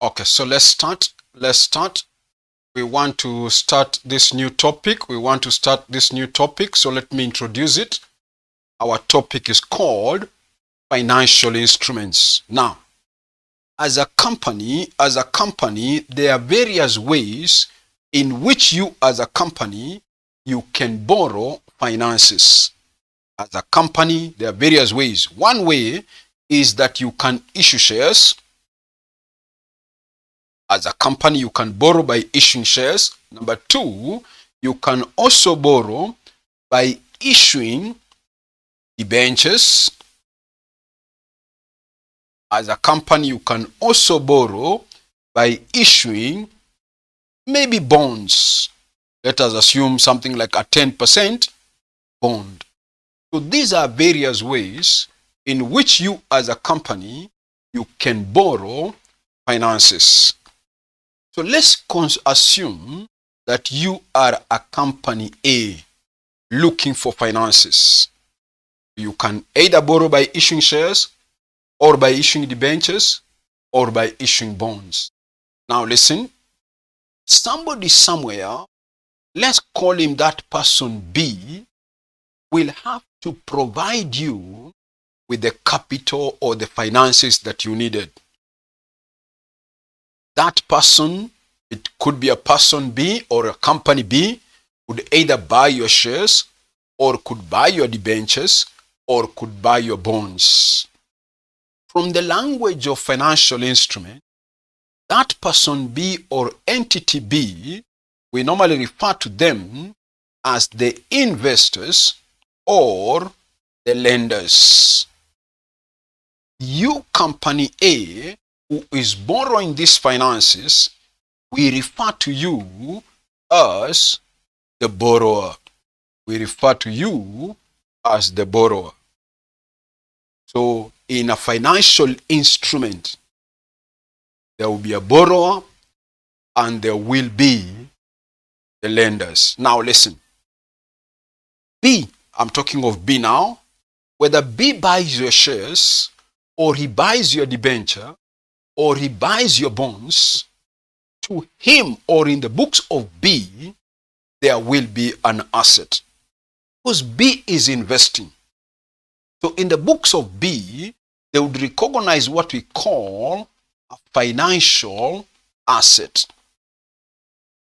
Okay, so let's start. We want to start this new topic. So let me introduce it. Our topic is called financial instruments. Now, as a company, there are various ways in which you as a company, you can borrow finances. As a company, there are various ways. One way is that you can issue shares. As a company, you can borrow by issuing shares. Number two, you can also borrow by issuing debentures. As a company, you can also borrow by issuing maybe bonds. Let us assume something like a 10% bond. So these are various ways in which you as a company, you can borrow finances. So let's assume that you are a company A looking for finances. You can either borrow by issuing shares, or by issuing debentures, or by issuing bonds. Now listen, somebody somewhere, let's call him that person B, will have to provide you with the capital or the finances that you needed. That person, it could be a person B or a company B, would either buy your shares, or could buy your debentures, or could buy your bonds. From the language of financial instrument, that person B or entity B, we normally refer to them as the investors or the lenders. You, company A, who is borrowing these finances, we refer to you as the borrower. So in a financial instrument, there will be a borrower and there will be the lenders. Now listen, B, I'm talking of B now. Whether B buys your shares, or he buys your debenture, or he buys your bonds, to him or in the books of B, there will be an asset. Because B is investing. So in the books of B, they would recognize what we call a financial asset.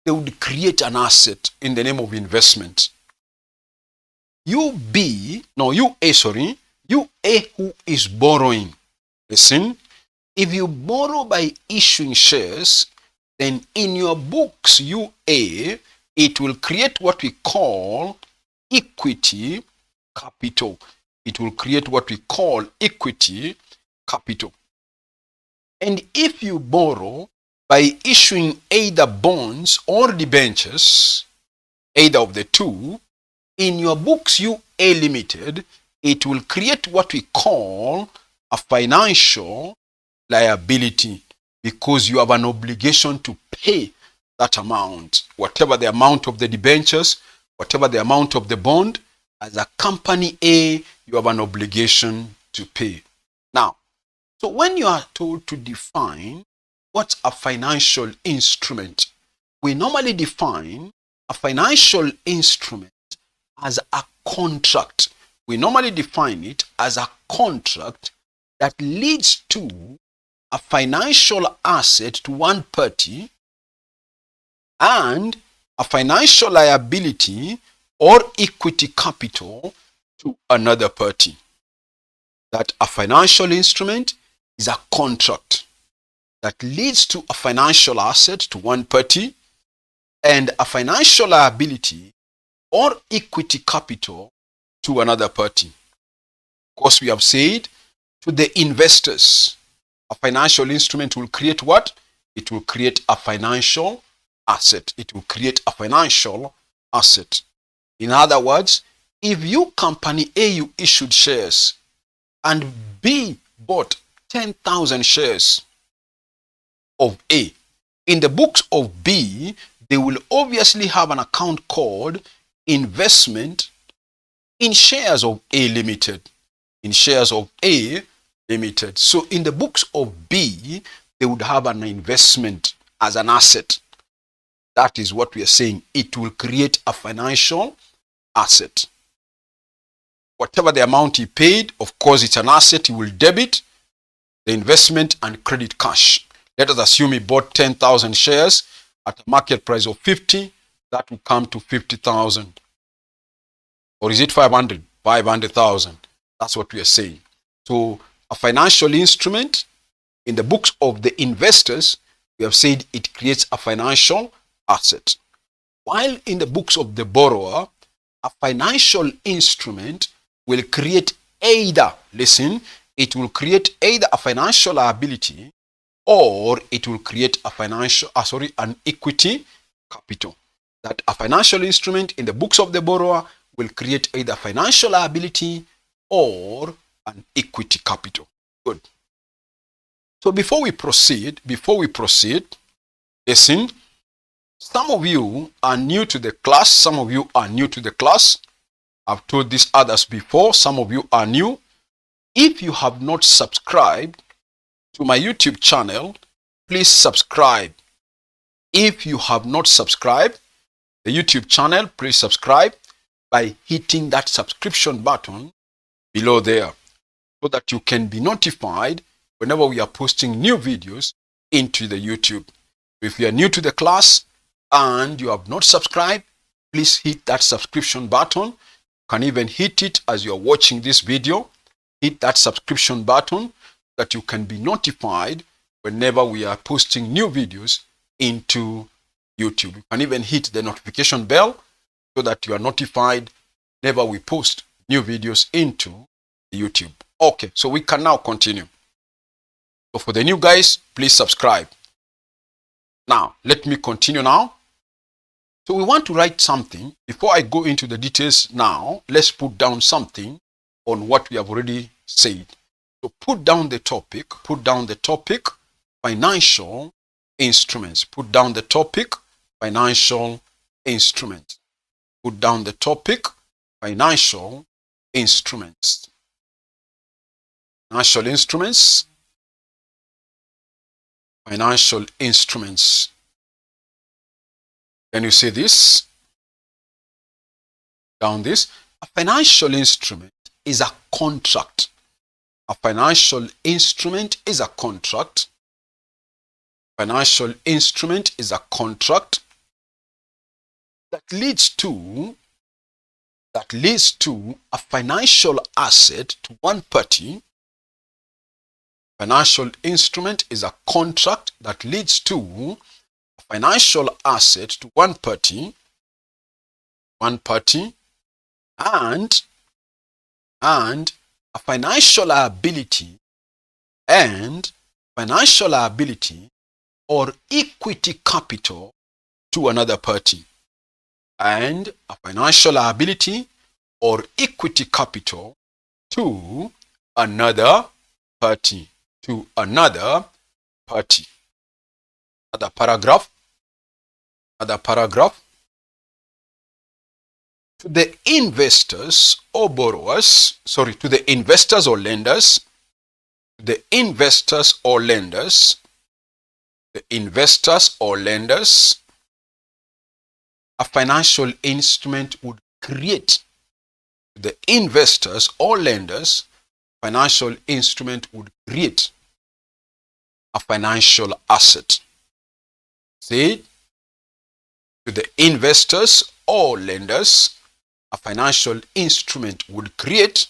They would create an asset in the name of investment. You A who is borrowing. Listen, if you borrow by issuing shares, then in your books, you A, it will create what we call equity capital. And if you borrow by issuing either bonds or debentures, either of the two, in your books UA Limited, it will create what we call a financial liability, because you have an obligation to pay that amount. Whatever the amount of the debentures, whatever the amount of the bond, as a company A, you have an obligation to pay. Now, so when you are told to define what's a financial instrument, we normally define a financial instrument as a contract. We normally define it as a contract that leads to a financial asset to one party and a financial liability or equity capital to another party. That a financial instrument is a contract that leads to a financial asset to one party and a financial liability or equity capital to another party. Of course, we have said to the investors, a financial instrument will create what? It will create a financial asset. In other words, if you, company A, you issued shares and B bought 10,000 shares of A, in the books of B, they will obviously have an account called investment in shares of A Limited. So in the books of B, they would have an investment as an asset. That is what we are saying. It will create a financial asset. Whatever the amount he paid, of course, it's an asset. He will debit the investment and credit cash. Let us assume he bought 10,000 shares at a market price of 50. That will come to 50,000. Or is it 500? 500,000. That's what we are saying. So a financial instrument, in the books of the investors, we have said it creates a financial asset. While in the books of the borrower, a financial instrument will create either, listen, it will create either a financial liability or it will create a an equity capital. That a financial instrument in the books of the borrower will create either financial liability or an equity capital. Good. So before we proceed, listen, some of you are new to the class. I've told these others before. Some of you are new. If you have not subscribed to my YouTube channel, please subscribe. If you have not subscribed the YouTube channel, please subscribe by hitting that subscription button below there so that you can be notified whenever we are posting new videos into the YouTube. If you are new to the class and you have not subscribed, please hit that subscription button. You can even hit it as you are watching this video. Hit that subscription button so that you can be notified whenever we are posting new videos into YouTube. You can even hit the notification bell so that you are notified whenever we post new videos into YouTube. Okay, so we can now continue. So for the new guys, please subscribe. Now, let me continue now. So we want to write something. Before I go into the details now, let's put down something on what we have already said. So put down the topic, financial instruments. Put down the topic, financial instruments. Put down the topic, financial instruments. Financial instruments. Financial instruments. Can you see this? Down this. A financial instrument is a contract. A financial instrument is a contract. Financial instrument is a contract that leads to a financial asset to one party. Financial instrument is a contract that leads to a financial asset to one party, and a financial liability or equity capital to another party, and a financial liability or equity capital to another party. Another paragraph. To the investors or borrowers, to the investors or lenders, a financial instrument would create. The investors or lenders, financial instrument would create a financial asset. See, to the investors or lenders, a financial instrument would create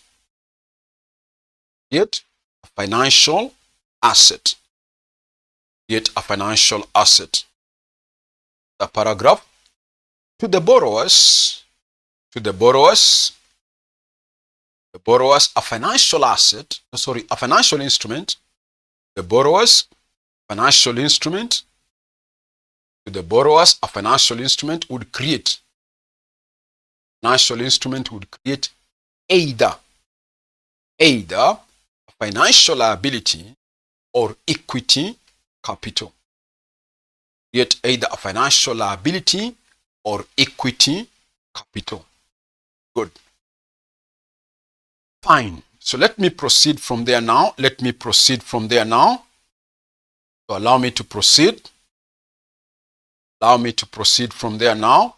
a financial asset. A financial asset. The paragraph. To the borrowers, a financial asset, a financial instrument. The borrowers, financial instrument. To the borrowers, a financial instrument would create. Financial instrument would create either a financial liability or equity capital. Create either a financial liability or equity capital. Good. Fine. So let me proceed from there now. So allow me to proceed. Allow me to proceed from there now.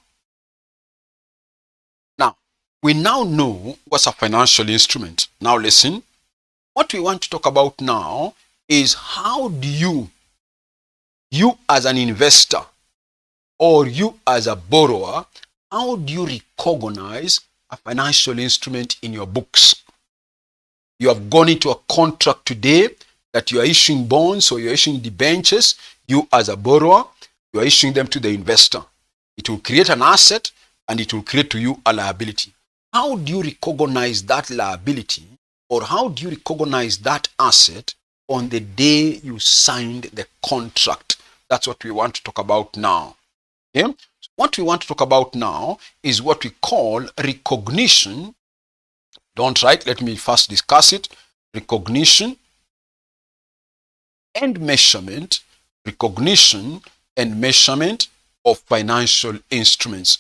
Now, we now know what's a financial instrument. Now listen, what we want to talk about now is how do you as an investor or you as a borrower, how do you recognize a financial instrument in your books? You have gone into a contract today that you are issuing bonds or you're issuing debentures. You as a borrower, you are issuing them to the investor. It will create an asset and it will create to you a liability. How do you recognize that liability or how do you recognize that asset on the day you signed the contract? That's what we want to talk about now. Okay? So what we want to talk about now is what we call recognition. Don't write, let me first discuss it. Recognition and measurement. Recognition and measurement of financial instruments.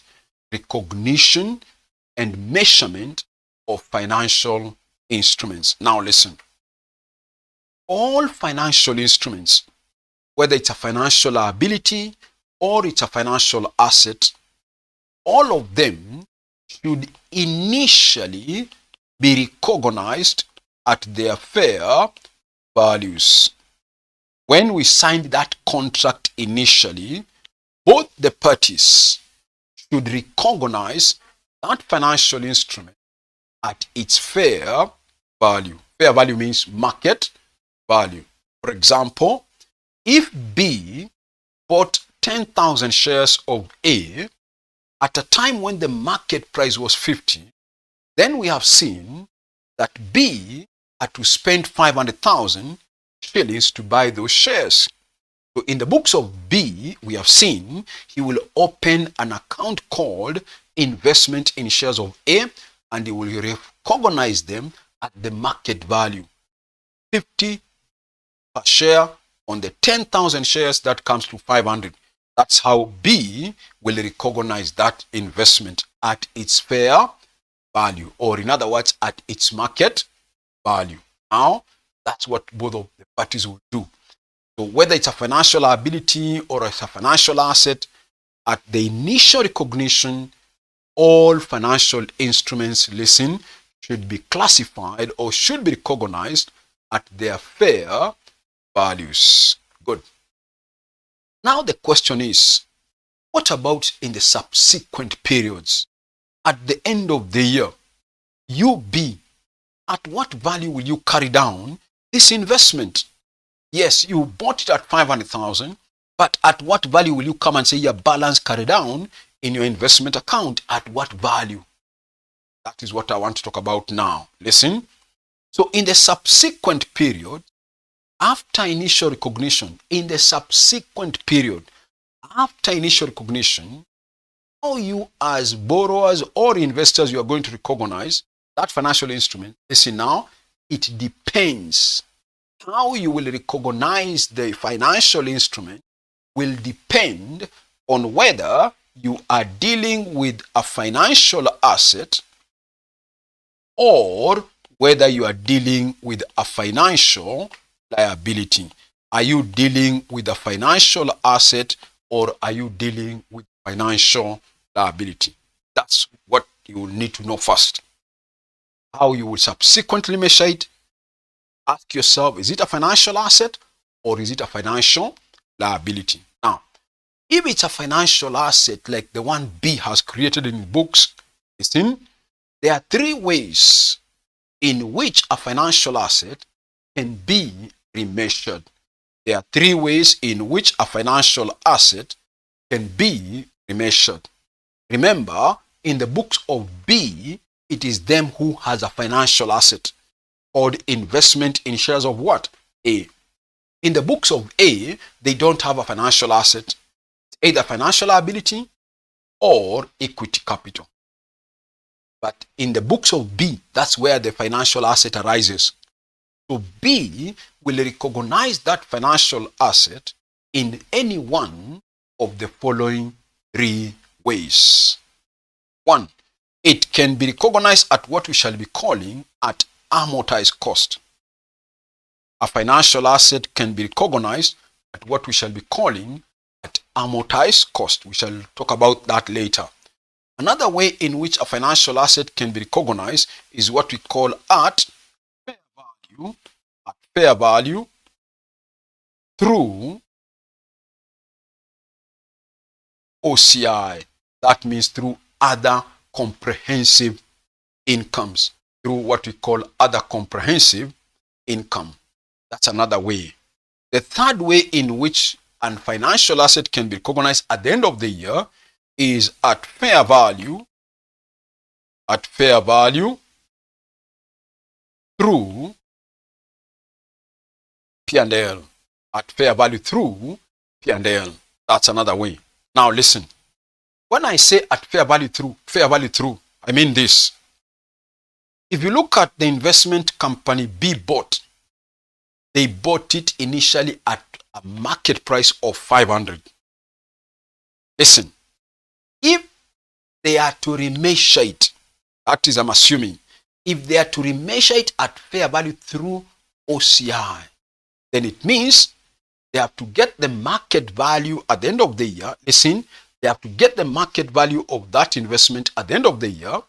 Recognition and measurement of financial instruments. Now listen. All financial instruments, whether it's a financial liability or it's a financial asset, all of them should initially be recognized at their fair values. When we signed that contract initially, both the parties should recognize that financial instrument at its fair value. Fair value means market value. For example, if B bought 10,000 shares of A at a time when the market price was 50, then we have seen that B had to spend 500,000 shillings to buy those shares. So in the books of B, we have seen he will open an account called investment in shares of A and he will recognize them at the market value. 50 per share on the 10,000 shares, that comes to 500. That's how B will recognize that investment at its fair value, or in other words, at its market value. Now, that's what both of the parties will do. So whether it's a financial liability or it's a financial asset, at the initial recognition, all financial instruments, listen, should be classified or should be recognized at their fair values. Good. Now the question is, what about in the subsequent periods? At the end of the year, you B, at what value will you carry down this investment? Yes, you bought it at 500,000, but at what value will you come and say your balance carry down in your investment account? At what value? That is what I want to talk about now. Listen. So in the subsequent period, after initial recognition, in the subsequent period, after initial recognition, how you as borrowers or investors, you are going to recognize that financial instrument. Listen now, it depends. How you will recognize the financial instrument will depend on whether you are dealing with a financial asset or whether you are dealing with a financial liability. Are you dealing with a financial asset or are you dealing with financial liability? That's what you will need to know first. How you will subsequently measure it, ask yourself, is it a financial asset or is it a financial liability? Now, if it's a financial asset like the one B has created in books, listen, there are three ways in which a financial asset can be remeasured. There are three ways in which a financial asset can be remeasured. Remember, in the books of B, it is them who has a financial asset called investment in shares of what? A. In the books of A, they don't have a financial asset, either financial liability or equity capital. But in the books of B, that's where the financial asset arises. So B will recognize that financial asset in any one of the following three ways. One, it can be recognized at what we shall be calling at amortized cost. A financial asset can be recognized at what we shall be calling at amortized cost. We shall talk about that later. Another way in which a financial asset can be recognized is what we call at fair value through OCI. That means through other comprehensive incomes, through what we call other comprehensive income. That's another way. The third way in which a financial asset can be recognized at the end of the year is at fair value through P&L. At fair value through P&L. That's another way. Now listen. When I say at fair value through, I mean this. If you look at the investment company B bought, they bought it initially at a market price of 500. Listen, if they are to remeasure it, that is, I'm assuming, if they are to remeasure it at fair value through OCI, then it means they have to get the market value at the end of the year. Listen, they have to get the market value of that investment at the end of the year.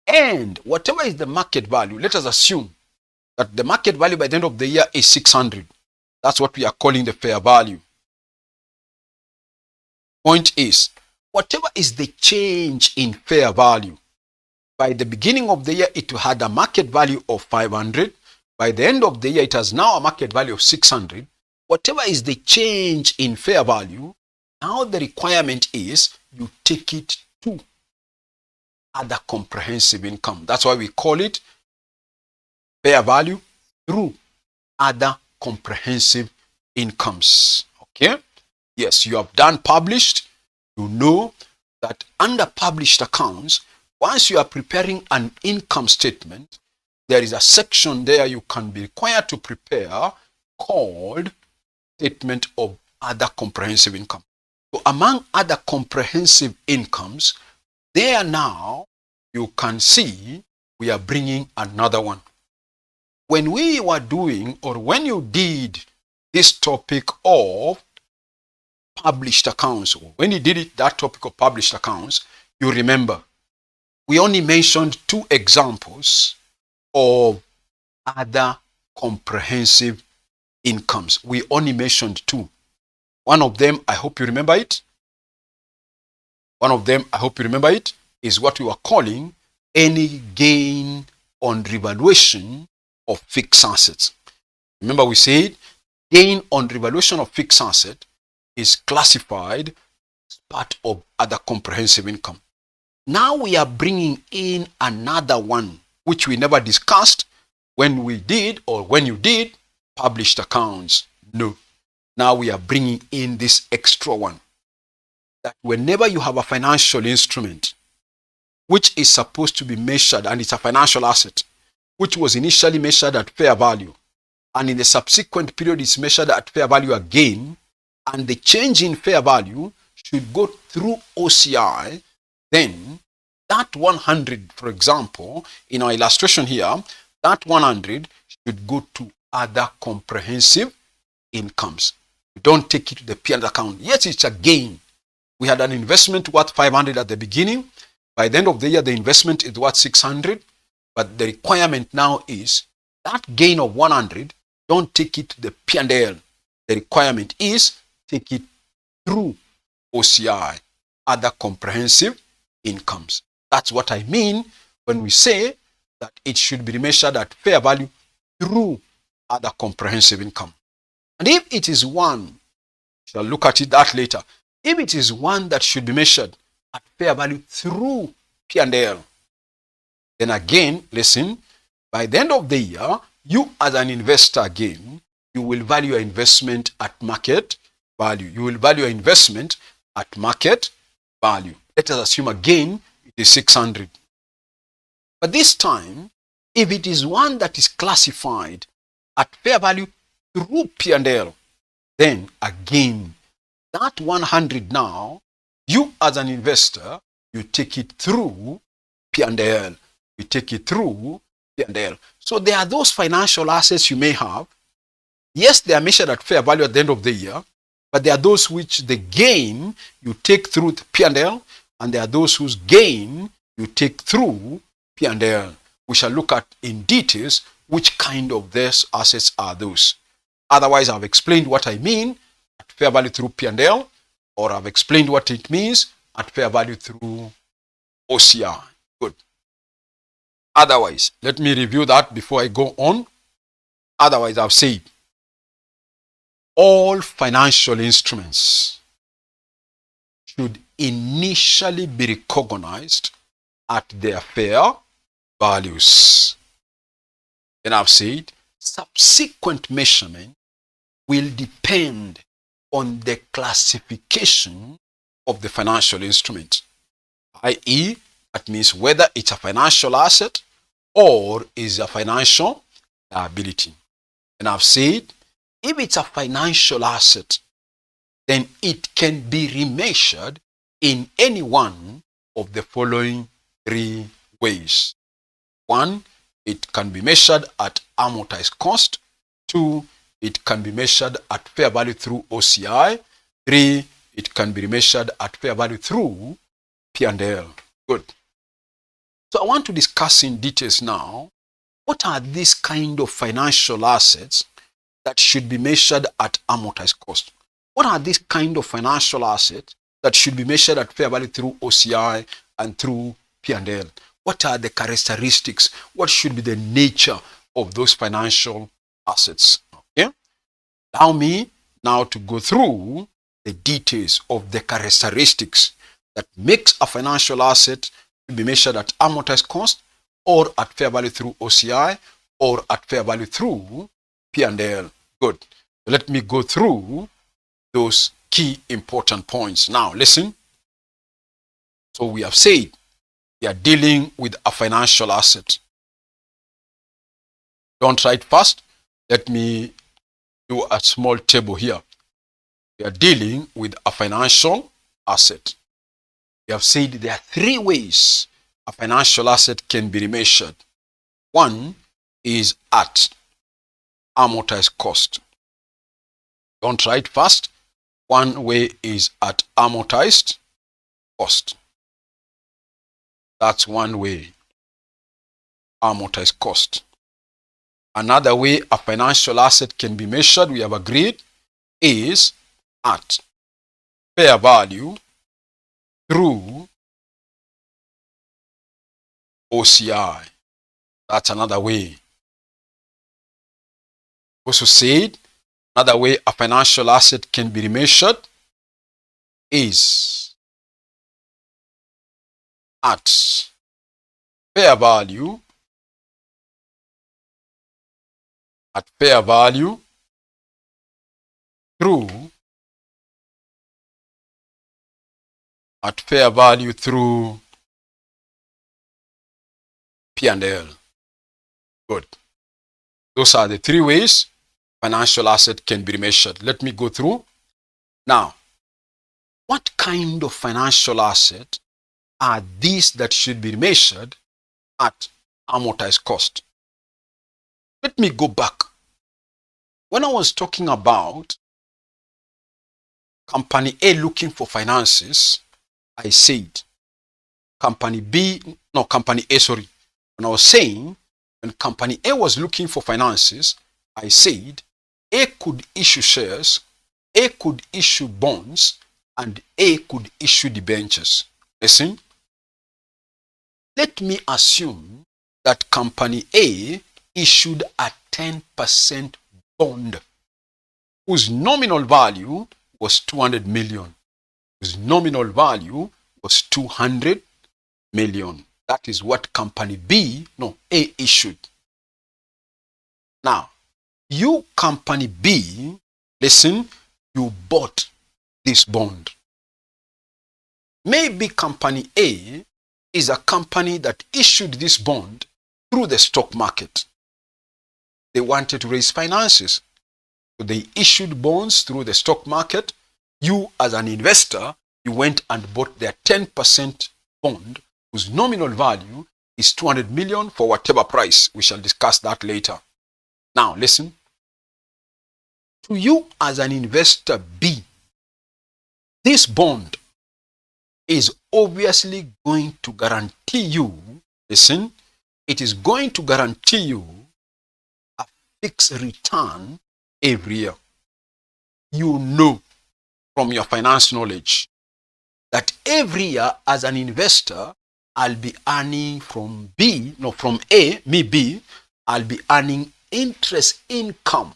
And whatever is the market value, let us assume that the market value by the end of the year is 600. That's what we are calling the fair value. Point is, whatever is the change in fair value, by the beginning of the year, it had a market value of 500. By the end of the year, it has now a market value of 600. Whatever is the change in fair value, now the requirement is you take it to other comprehensive income. That's why we call it fair value through other comprehensive incomes. Okay? Yes, you have done published. You know that under published accounts, once you are preparing an income statement, there is a section there you can be required to prepare called statement of other comprehensive income. So among other comprehensive incomes, there now you can see we are bringing another one. When we were doing, or when you did this topic of published accounts, or when you did it, that topic of published accounts, you remember we only mentioned 2 examples of other comprehensive incomes. We only mentioned 2. One of them, I hope you remember it. Is what we were calling any gain on revaluation of fixed assets. Remember we said gain on revaluation of fixed asset is classified as part of other comprehensive income. Now we are bringing in another one which we never discussed when we did, or when you did, published accounts. No. Now we are bringing in this extra one. That whenever you have a financial instrument which is supposed to be measured, and it's a financial asset, which was initially measured at fair value, and in the subsequent period is measured at fair value again, and the change in fair value should go through OCI, then that 100, for example, in our illustration here, that 100 should go to other comprehensive incomes. You don't take it to the P&L account. Yes, it's a gain. We had an investment worth 500 at the beginning. By the end of the year, the investment is worth 600. But the requirement now is that gain of 100, don't take it to the P&L. The requirement is take it through OCI, other comprehensive incomes. That's what I mean when we say that it should be measured at fair value through other comprehensive income. And if it is one, we shall look at it that later. If it is one that should be measured at fair value through P&L, then again, listen, by the end of the year, you as an investor again, you will value your investment at market value. You will value your investment at market value. Let us assume again it is 600. But this time, if it is one that is classified at fair value through P&L, then again, that 100 now, you as an investor, you take it through P&L. You take it through P&L. So there are those financial assets you may have Yes, they are measured at fair value at the end of the year, but there are those which the gain you take through the P&L, and there are those whose gain you take through P&L. We shall look at in details which kind of these assets are those. Otherwise, I've explained what I mean at fair value through P&L, or I've explained what it means at fair value through OCI. Good. Otherwise, let me review that before I go on. Otherwise, I've said all financial instruments should initially be recognized at their fair values. And I've said subsequent measurement will depend on the classification of the financial instrument, i.e., that means whether it's a financial asset or is a financial liability. And I've said if it's a financial asset, then it can be remeasured in any one of the following three ways. One, it can be measured at amortized cost. Two, it can be measured at fair value through OCI. Three, it can be measured at fair value through P&L. Good. So I want to discuss in details now, what are these kind of financial assets that should be measured at amortized cost? What are these kind of financial assets that should be measured at fair value through OCI and through P&L? What are the characteristics? What should be the nature of those financial assets? Okay. Allow me now to go through the details of the characteristics that makes a financial asset to be measured at amortized cost or at fair value through OCI or at fair value through P&L. Good. Let me go through those key important points. Now, listen. So we have said we are dealing with a financial asset. Don't write fast. Let me do a small table here. We are dealing with a financial asset. We have said there are three ways a financial asset can be remeasured. One is at amortized cost. Don't write fast. One way is at amortized cost. That's one way, amortized cost. Another way a financial asset can be measured, we have agreed, is at fair value through OCI. That's another way. Also said, another way a financial asset can be measured is at fair value through P&L. Good. Those are the three ways financial asset can be measured. Let me go through. Now, what kind of financial asset are these that should be measured at amortized cost? Let me go back. When I was talking about company A looking for finances, I said company A, sorry. When I was saying when company A was looking for finances, I said A could issue shares, A could issue bonds, and A could issue debentures. Listen. Let me assume that company A issued a 10% bond whose nominal value was 200 million. Whose nominal value was 200 million. That is what company A issued. Now, you company B, listen, you bought this bond. Maybe company A is a company that issued this bond through the stock market. They wanted to raise finances. So they issued bonds through the stock market. You as an investor, you went and bought their 10% bond whose nominal value is 200 million for whatever price. We shall discuss that later. Now listen. To you as an investor B, this bond is obviously going to guarantee you, listen, it is going to guarantee you a fixed return every year. You know from your finance knowledge that every year as an investor, I'll be earning from A, me B, I'll be earning interest income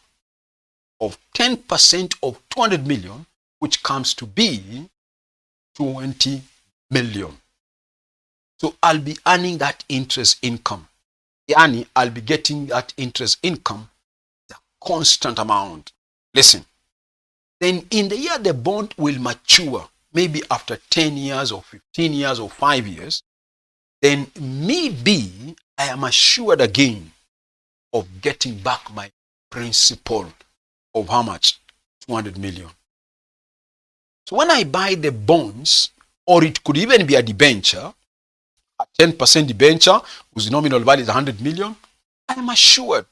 of 10% of 200 million, which comes to be 20 million. So I'll be earning that interest income. Yani, I'll be getting that interest income, the constant amount. Listen, then in the year the bond will mature, maybe after 10 years or 15 years or 5 years, then maybe I am assured again of getting back my principal of how much? 200 million. So when I buy the bonds, or it could even be a debenture, a 10% debenture whose nominal value is 100 million, I am assured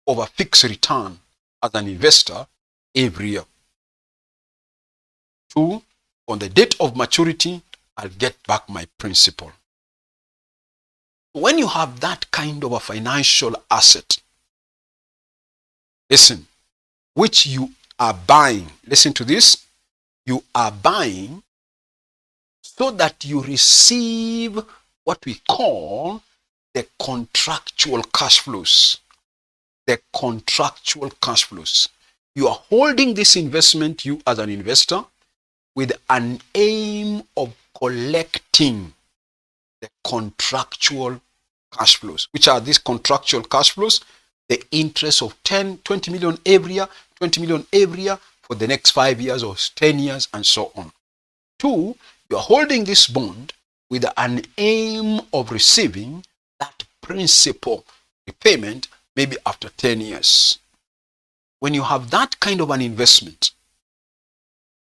of a fixed return as an investor every year. 2, on the date of maturity, I'll get back my principal. When you have that kind of a financial asset, listen, which you are buying, listen to this, you are buying so that you receive what we call the contractual cash flows. The contractual cash flows. You are holding this investment, you as an investor, with an aim of collecting the contractual cash flows. Which are these contractual cash flows? The interest of 20 million every year, 20 million every year for the next 5 years or 10 years and so on. 2, you are holding this bond with an aim of receiving that principal repayment maybe after 10 years. When you have that kind of an investment,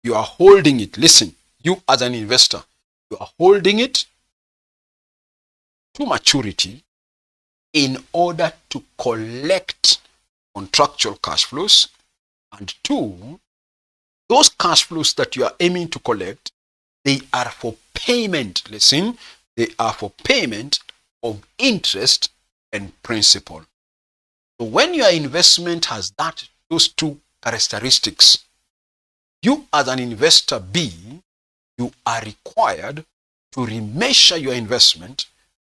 you are holding it. Listen, you as an investor, you are holding it to maturity in order to collect contractual cash flows. And 2, those cash flows that you are aiming to collect, they are for payment. Listen, they are for payment of interest and principal. So when your investment has those 2 characteristics, you as an investor B, you are required to remeasure your investment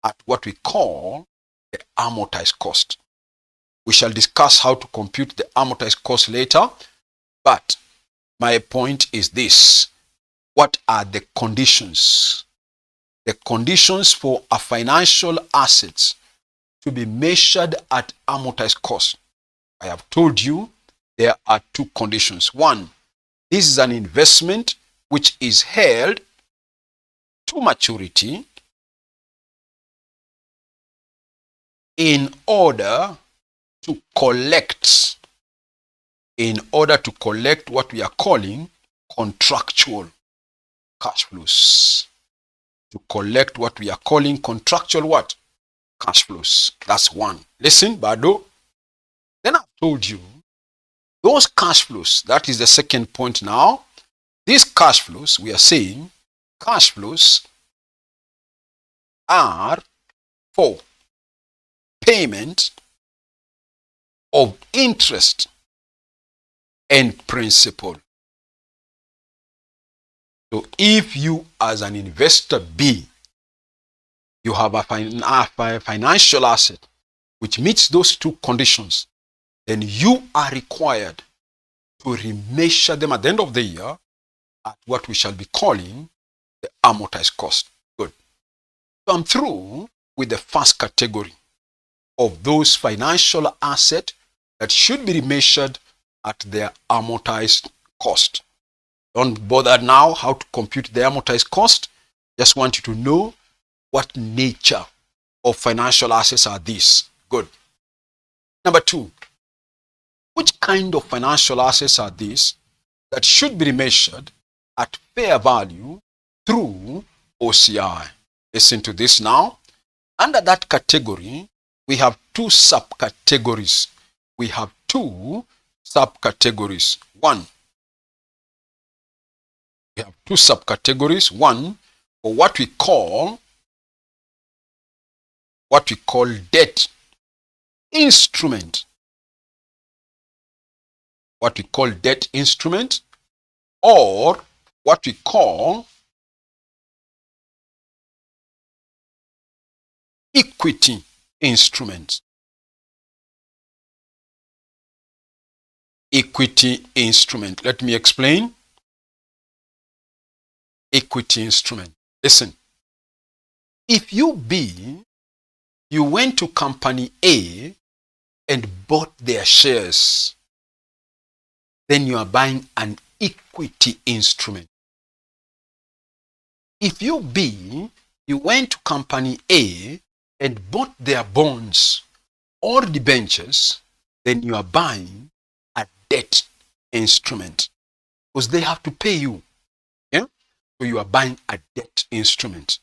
at what we call the amortized cost. We shall discuss how to compute the amortized cost later, but my point is this. What are the conditions? The conditions for a financial asset to be measured at amortized cost. I have told you there are 2 conditions. 1, this is an investment which is held to maturity in order to collect what we are calling contractual cash flows. To collect what we are calling contractual what? Cash flows. That's 1. Listen, Bado. Then I've told you those cash flows, that is the second point now. These cash flows, we are saying cash flows are for payment of interest and principal. So if you as an investor B, you have a financial asset which meets those 2 conditions, then you are required to remeasure them at the end of the year at what we shall be calling the amortized cost. Good. So I'm through with the first category of those financial assets that should be remeasured at their amortized cost. Don't bother now how to compute the amortized cost. Just want you to know what nature of financial assets are these. Good. Number 2, which kind of financial assets are these that should be measured at fair value through OCI? Listen to this now. Under that category, we have 2 subcategories. We have 2 subcategories. One, we have two subcategories. One, for what we call debt instrument. What we call debt instrument, or what we call equity instrument. Equity instrument. Let me explain. Equity instrument. Listen. If you went to company A and bought their shares, then you are buying an equity instrument. If you went to company A and bought their bonds or debentures, then you are buying a debt instrument, because they have to pay you. Yeah? So you are buying a debt instrument.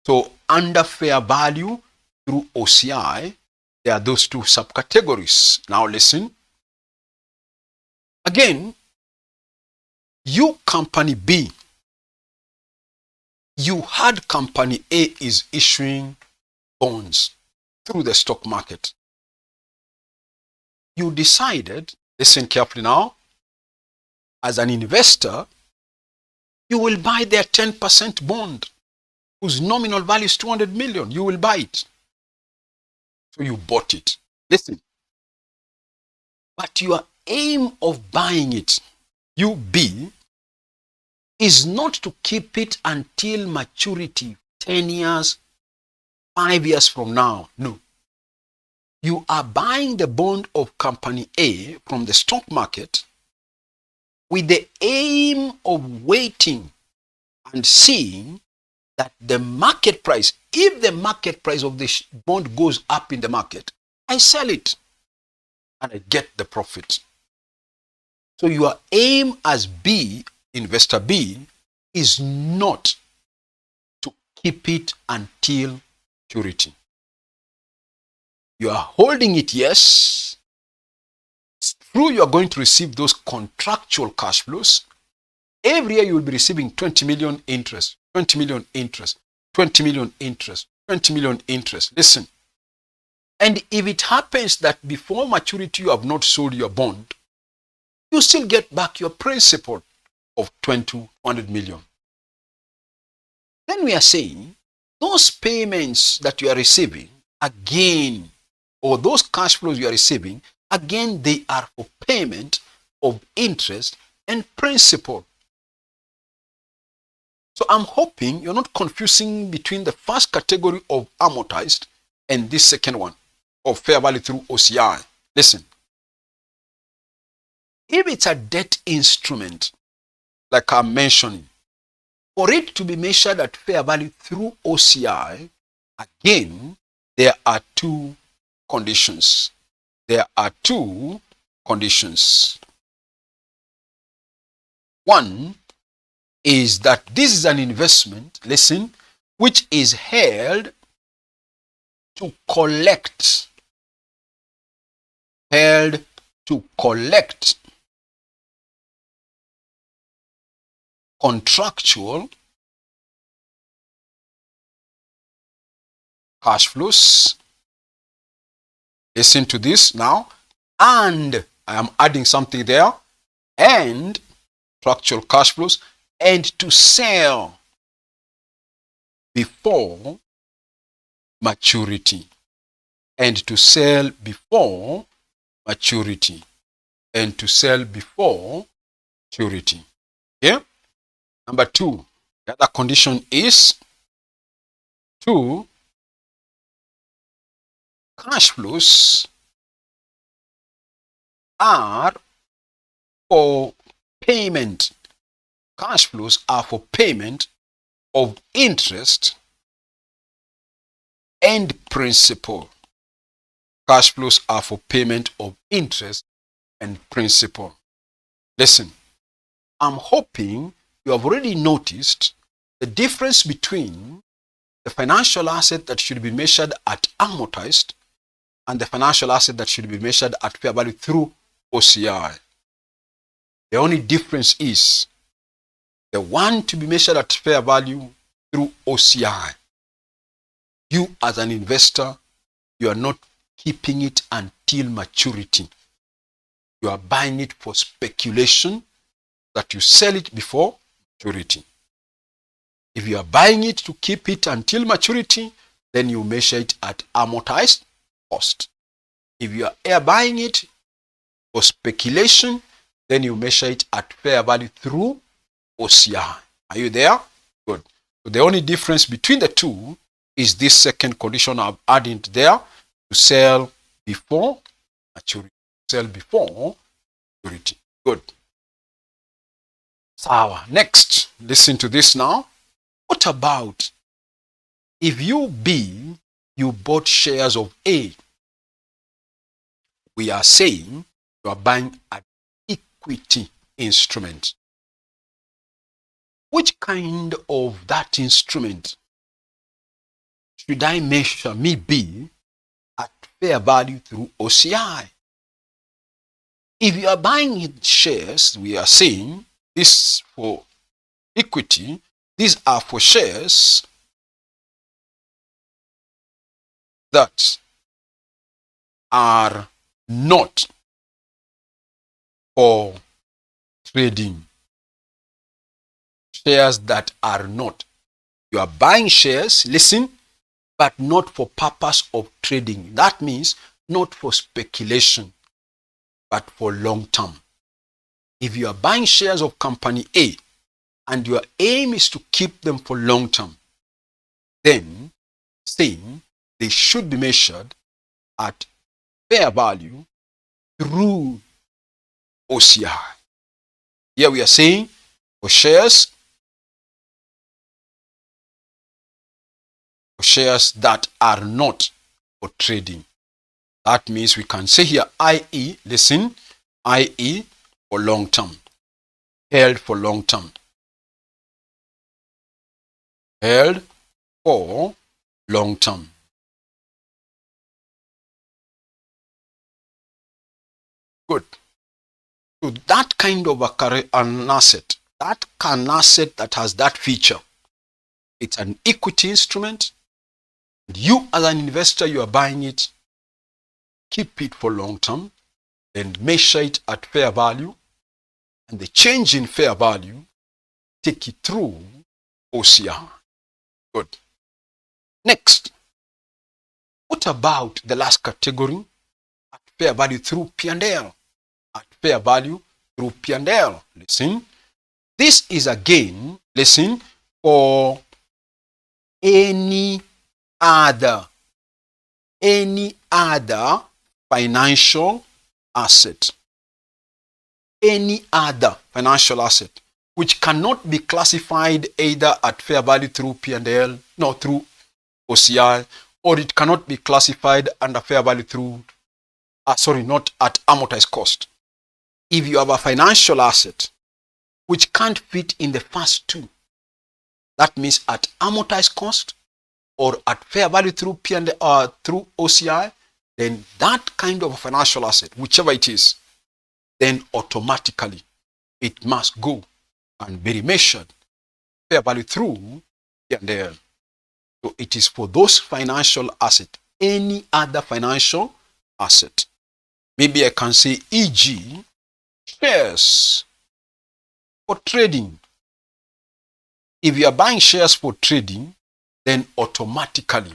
So under fair value through OCI, there are those two subcategories. Now listen. Again, you company B, you had company A is issuing bonds through the stock market. You decided, listen carefully now, as an investor, you will buy their 10% bond, whose nominal value is 200 million. You will buy it. So you bought it. Listen. But your aim of buying it, you B, is not to keep it until maturity, 10 years, 5 years from now. No. You are buying the bond of company A from the stock market with the aim of waiting and seeing that the market price, if the market price of the bond goes up in the market, I sell it and I get the profit. So your aim as B, investor B, is not to keep it until maturity. You are holding it, yes. It's true you are going to receive those contractual cash flows. Every year you will be receiving 20 million interest, 20 million interest, 20 million interest, 20 million interest. Listen. And if it happens that before maturity you have not sold your bond, you still get back your principal of 200 million. Then we are saying those payments that you are receiving again, or those cash flows you are receiving, again, they are for payment of interest and principal. So I'm hoping you're not confusing between the first category of amortized and this second one of fair value through OCI. Listen. If it's a debt instrument, like I'm mentioning, for it to be measured at fair value through OCI, again, there are two conditions. There are two conditions. One is that this is an investment, listen, which is held to collect. Held to collect contractual cash flows. Listen to this now. And I am adding something there. And contractual cash flows, and to sell before maturity. And to sell before maturity. And to sell before maturity. Okay? Number two, the other condition is two, cash flows are for payment. Cash flows are for payment of interest and principal. Cash flows are for payment of interest and principal. Listen, I'm hoping you have already noticed the difference between the financial asset that should be measured at amortized and the financial asset that should be measured at fair value through OCI. The only difference is the one to be measured at fair value through OCI. You as an investor, you are not keeping it until maturity. You are buying it for speculation that you sell it before maturity. If you are buying it to keep it until maturity, then you measure it at amortized cost. If you are buying it for speculation, then you measure it at fair value through OCI. Are you there? Good. So the only difference between the two is this second condition I've added there, to sell before maturity. Sell before maturity. Good. Sawa. Next, listen to this now. What about if you bought shares of A? We are saying you are buying an equity instrument. Which kind of that instrument should I measure me B at fair value through OCI? If you are buying shares, we are saying this for equity, these are for shares that are not for trading. Shares that are not. You are buying shares, listen, but not for purpose of trading. That means not for speculation, but for long term. If you are buying shares of company A and your aim is to keep them for long term, then saying they should be measured at fair value through OCI. Here we are saying for shares that are not for trading. That means we can say here, i.e., listen, i.e. for long term, held for long term, held for long term. Good. So that kind of an asset, an asset that has that feature, it's an equity instrument. You as an investor, you are buying it, keep it for long term, then measure it at fair value, and the change in fair value, take it through OCI. Good. Next, what about the last category? At fair value through P&L. At fair value through P&L. Listen, this is again, listen, for any other financial asset. Any other financial asset which cannot be classified either at fair value through P&L, no, through OCI, or it cannot be classified under fair value through, not at amortized cost. If you have a financial asset which can't fit in the first two, that means at amortized cost or at fair value through P&L through OCI, then that kind of a financial asset, whichever it is, then automatically it must go and be remeasured fair value through P&L. So it is for those financial assets, any other financial asset. Maybe I can say, e.g., shares for trading. If you are buying shares for trading, then automatically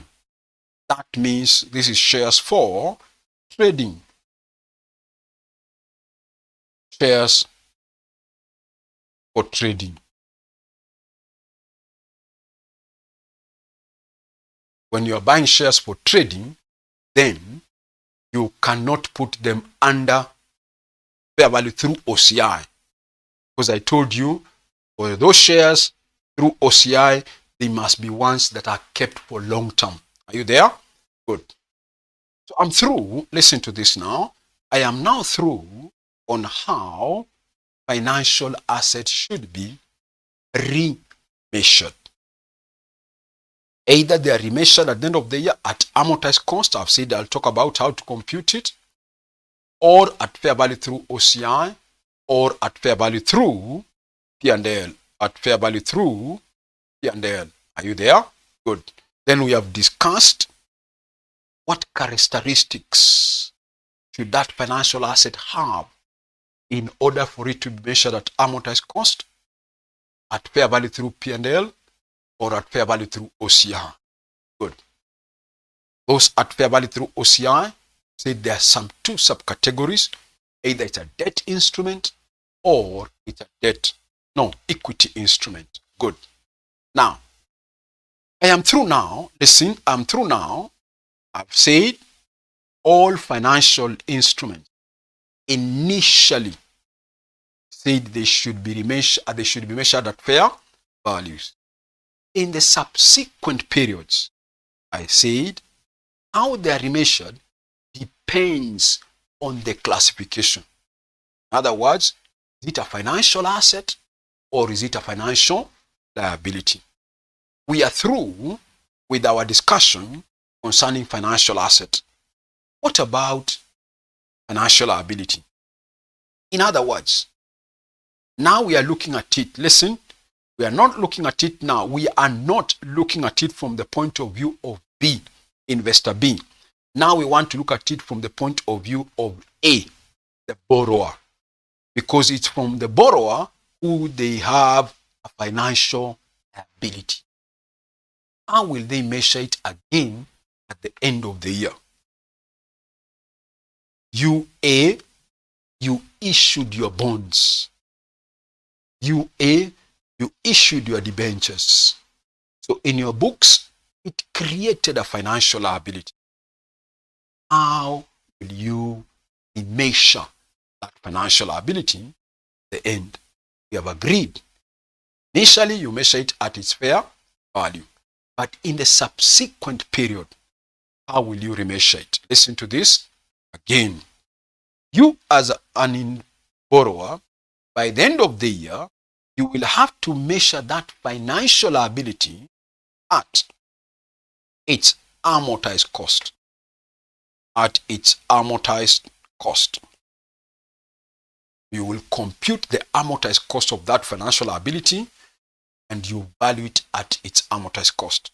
that means this is shares for trading. Shares for trading. When you are buying shares for trading, then you cannot put them under fair value through OCI. Because I told you, for those shares through OCI, they must be ones that are kept for long term. Are you there? Good. So I'm through. Listen to this now. I am now through on how financial assets should be remeasured. Either they are remeasured at the end of the year at amortized cost. I've said I'll talk about how to compute it. or at fair value through OCI, or at fair value through P&L, at fair value through P&L. Are you there? Good. Then we have discussed what characteristics should that financial asset have in order for it to be measured at amortized cost, at fair value through P&L, or at fair value through OCI. Good. Those at fair value through OCI, say there are some two subcategories. Either it's a debt instrument or it's a equity instrument. Good. Now, I am through now. Listen, I'm through now. I've said all financial instruments initially said they should be measured at fair values. In the subsequent periods, I said how they are remeasured depends on the classification. In other words, is it a financial asset or is it a financial liability? We are through with our discussion concerning financial asset. What about financial liability? In other words, now we are looking at it. Listen, we are not looking at it now. We are not looking at it from the point of view of B, investor B. Now we want to look at it from the point of view of A, the borrower. Because it's from the borrower who they have a financial liability. How will they measure it again at the end of the year? You issued your bonds. You issued your debentures. So in your books, it created a financial liability. How will you measure that financial liability at the end? We have agreed. Initially, you measure it at its fair value. But in the subsequent period, how will you remeasure it? Listen to this again. You as an borrower, by the end of the year, you will have to measure that financial liability at its amortized cost. At its amortized cost. You will compute the amortized cost of that financial liability and you value it at its amortized cost.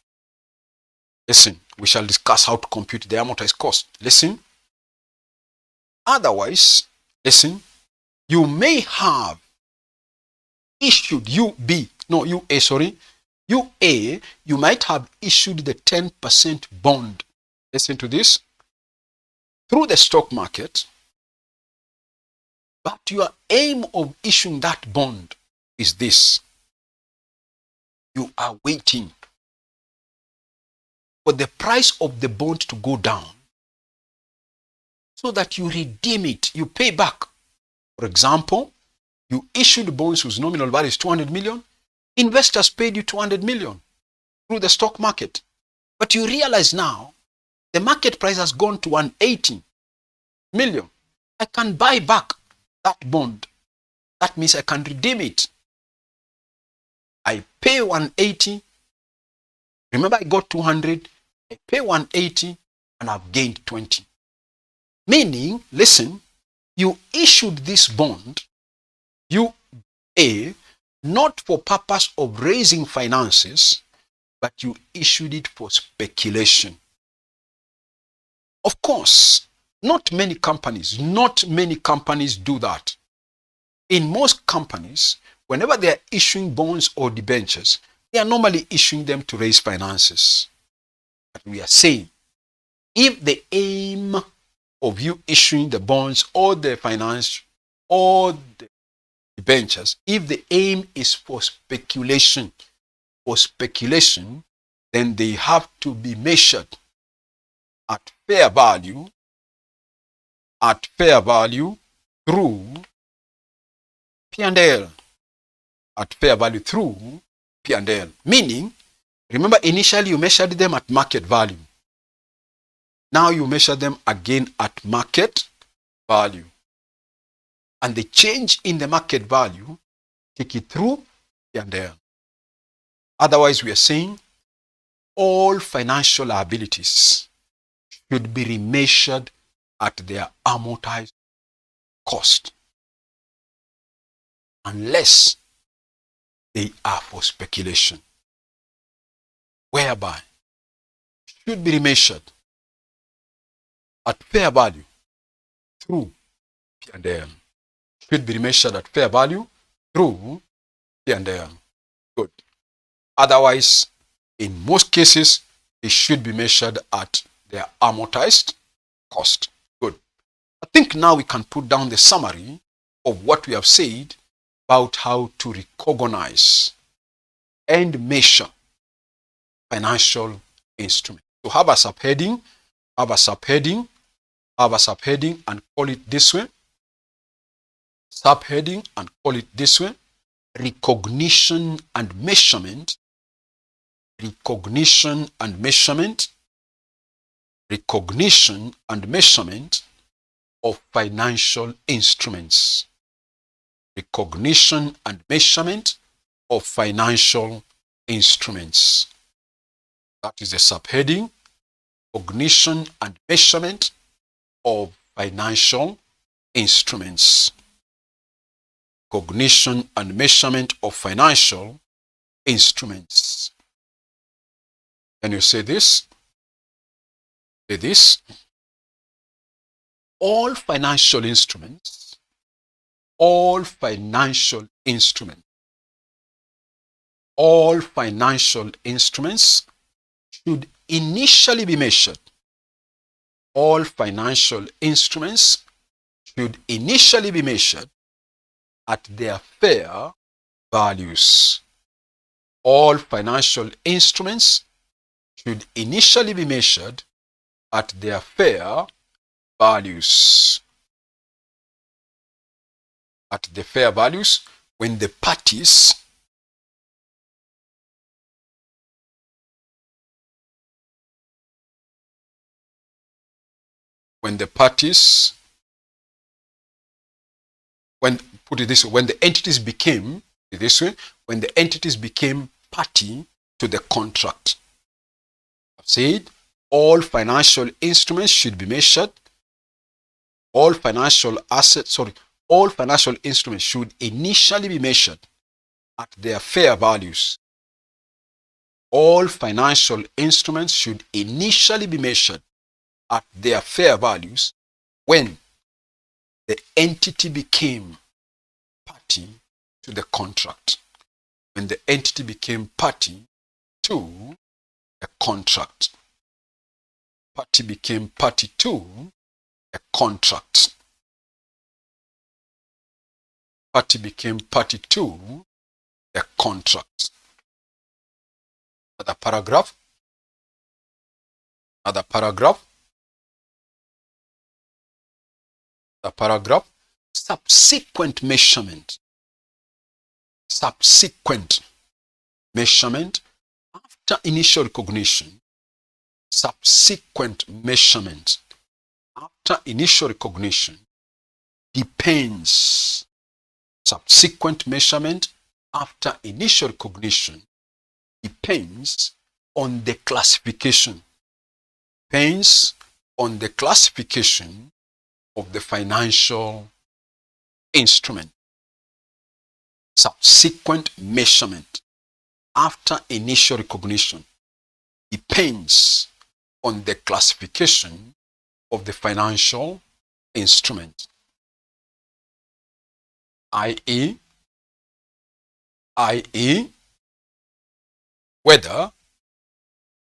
Listen, we shall discuss how to compute the amortized cost. Listen. Otherwise, listen, you may have issued you might have issued the 10% bond. Listen to this. Through the stock market, but your aim of issuing that bond is this. You are waiting for the price of the bond to go down so that you redeem it, you pay back. For example, you issued bonds whose nominal value is 200 million. Investors paid you 200 million through the stock market. But you realize now the market price has gone to 180 million. I can buy back that bond. That means I can redeem it. I pay 180. Remember, I got 200. I pay 180 and I've gained 20. Meaning, listen, you issued this bond, not for purpose of raising finances, but you issued it for speculation. Of course, not many companies do that. In most companies, whenever they are issuing bonds or debentures, they are normally issuing them to raise finances. But we are saying, if the aim of you issuing the bonds or the finance or the debentures, if the aim is for speculation, then they have to be measured at fair value through P&L. At fair value through P&L. Meaning, remember initially you measured them at market value. Now you measure them again at market value. And the change in the market value, take it through P&L. Otherwise, we are saying all financial liabilities should be remeasured at their amortized cost unless they are for speculation, whereby should be remeasured at fair value through P&L. Should be remeasured at fair value through P&L. Good. Otherwise, in most cases, it should be measured at their amortized cost. Good. I think now we can put down the summary of what we have said about how to recognize and measure financial instruments. So have a subheading, and call it this way. Subheading and call it this way. Recognition and measurement. Recognition and measurement. Recognition and measurement of financial instruments. Recognition and measurement of financial instruments. That is the subheading. Recognition and measurement of financial instruments. Recognition and measurement of financial instruments. Can you say this? Say this. All financial instruments should initially be measured. All financial instruments should initially be measured at their fair values. All financial instruments should initially be measured at their fair values. At the fair values when the parties when the entities became party to the contract. I've said all financial instruments should be measured. All financial instruments should initially be measured at their fair values. All financial instruments should initially be measured at their fair values when the entity became party to the contract. When the entity became party to a contract. Party became party to a contract. Party became party to a contract. Another paragraph. Another paragraph. Another paragraph. Subsequent measurement. Subsequent measurement after initial recognition. Subsequent measurement after initial recognition depends. Subsequent measurement after initial recognition depends on the classification. Depends on the classification of the financial instrument. Subsequent measurement after initial recognition depends on the classification of the financial instrument, i.e. whether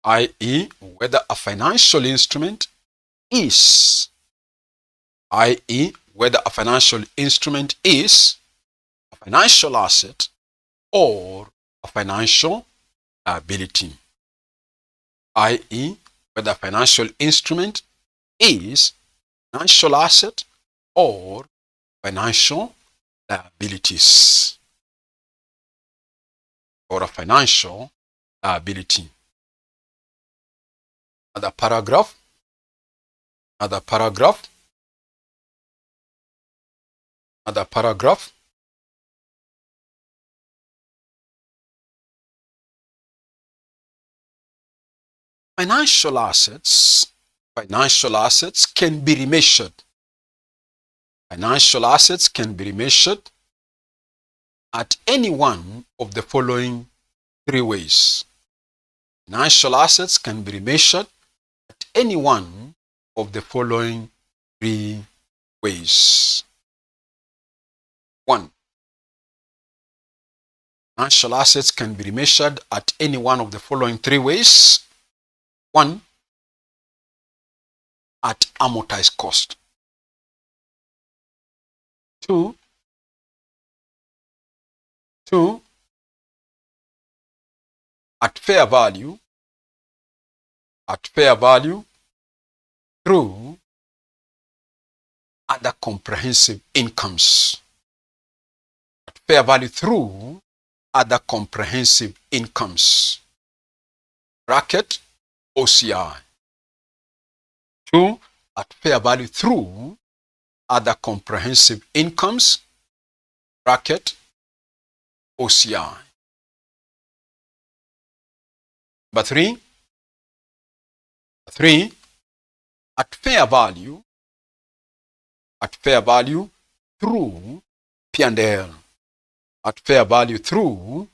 a financial instrument is, whether a financial instrument is a financial asset or a financial liability, i.e. whether a financial instrument is a financial asset or financial liabilities, or a financial liability. Another paragraph. Another paragraph. Another paragraph. Financial assets can be remeasured. Financial assets can be measured at any one of the following three ways. Financial assets can be measured at any one of the following three ways. 1. Financial assets can be measured at any one of the following three ways. 1. At amortized cost. 2. At fair value. At fair value through other comprehensive incomes. At fair value through other comprehensive incomes. Bracket OCI. 2. At fair value through other comprehensive incomes. Bracket OCI. Number 3. 3. At fair value through P&L. At fair value through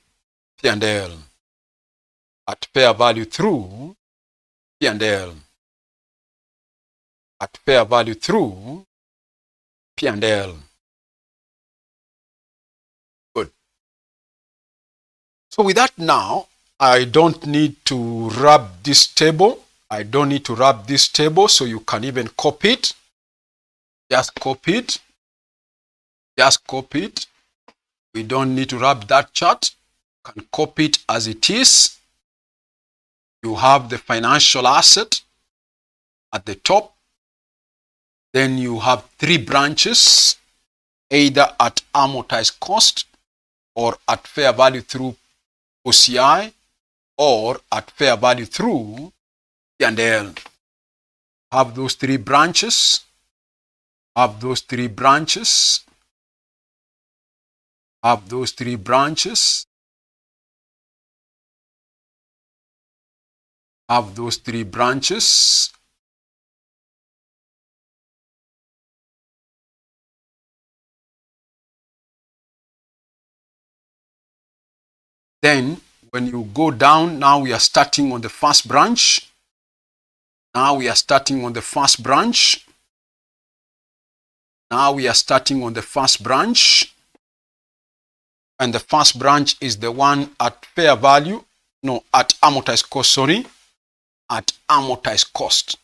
P&L. At fair value through P&L. At fair value through P&L. Good. So with that now, I don't need to wrap this table. I don't need to wrap this table, so you can even copy it. Just copy it. Just copy it. We don't need to wrap that chart. You can copy it as it is. You have the financial asset at the top. Then you have three branches, either at amortized cost or at fair value through OCI or at fair value through P&L. Have those three branches. Have those three branches. Have those three branches. Have those three branches. Then when you go down, now we are starting on the first branch. Now we are starting on the first branch. Now we are starting on the first branch. And the first branch is the one at fair value. No, at amortized cost, sorry. At amortized cost.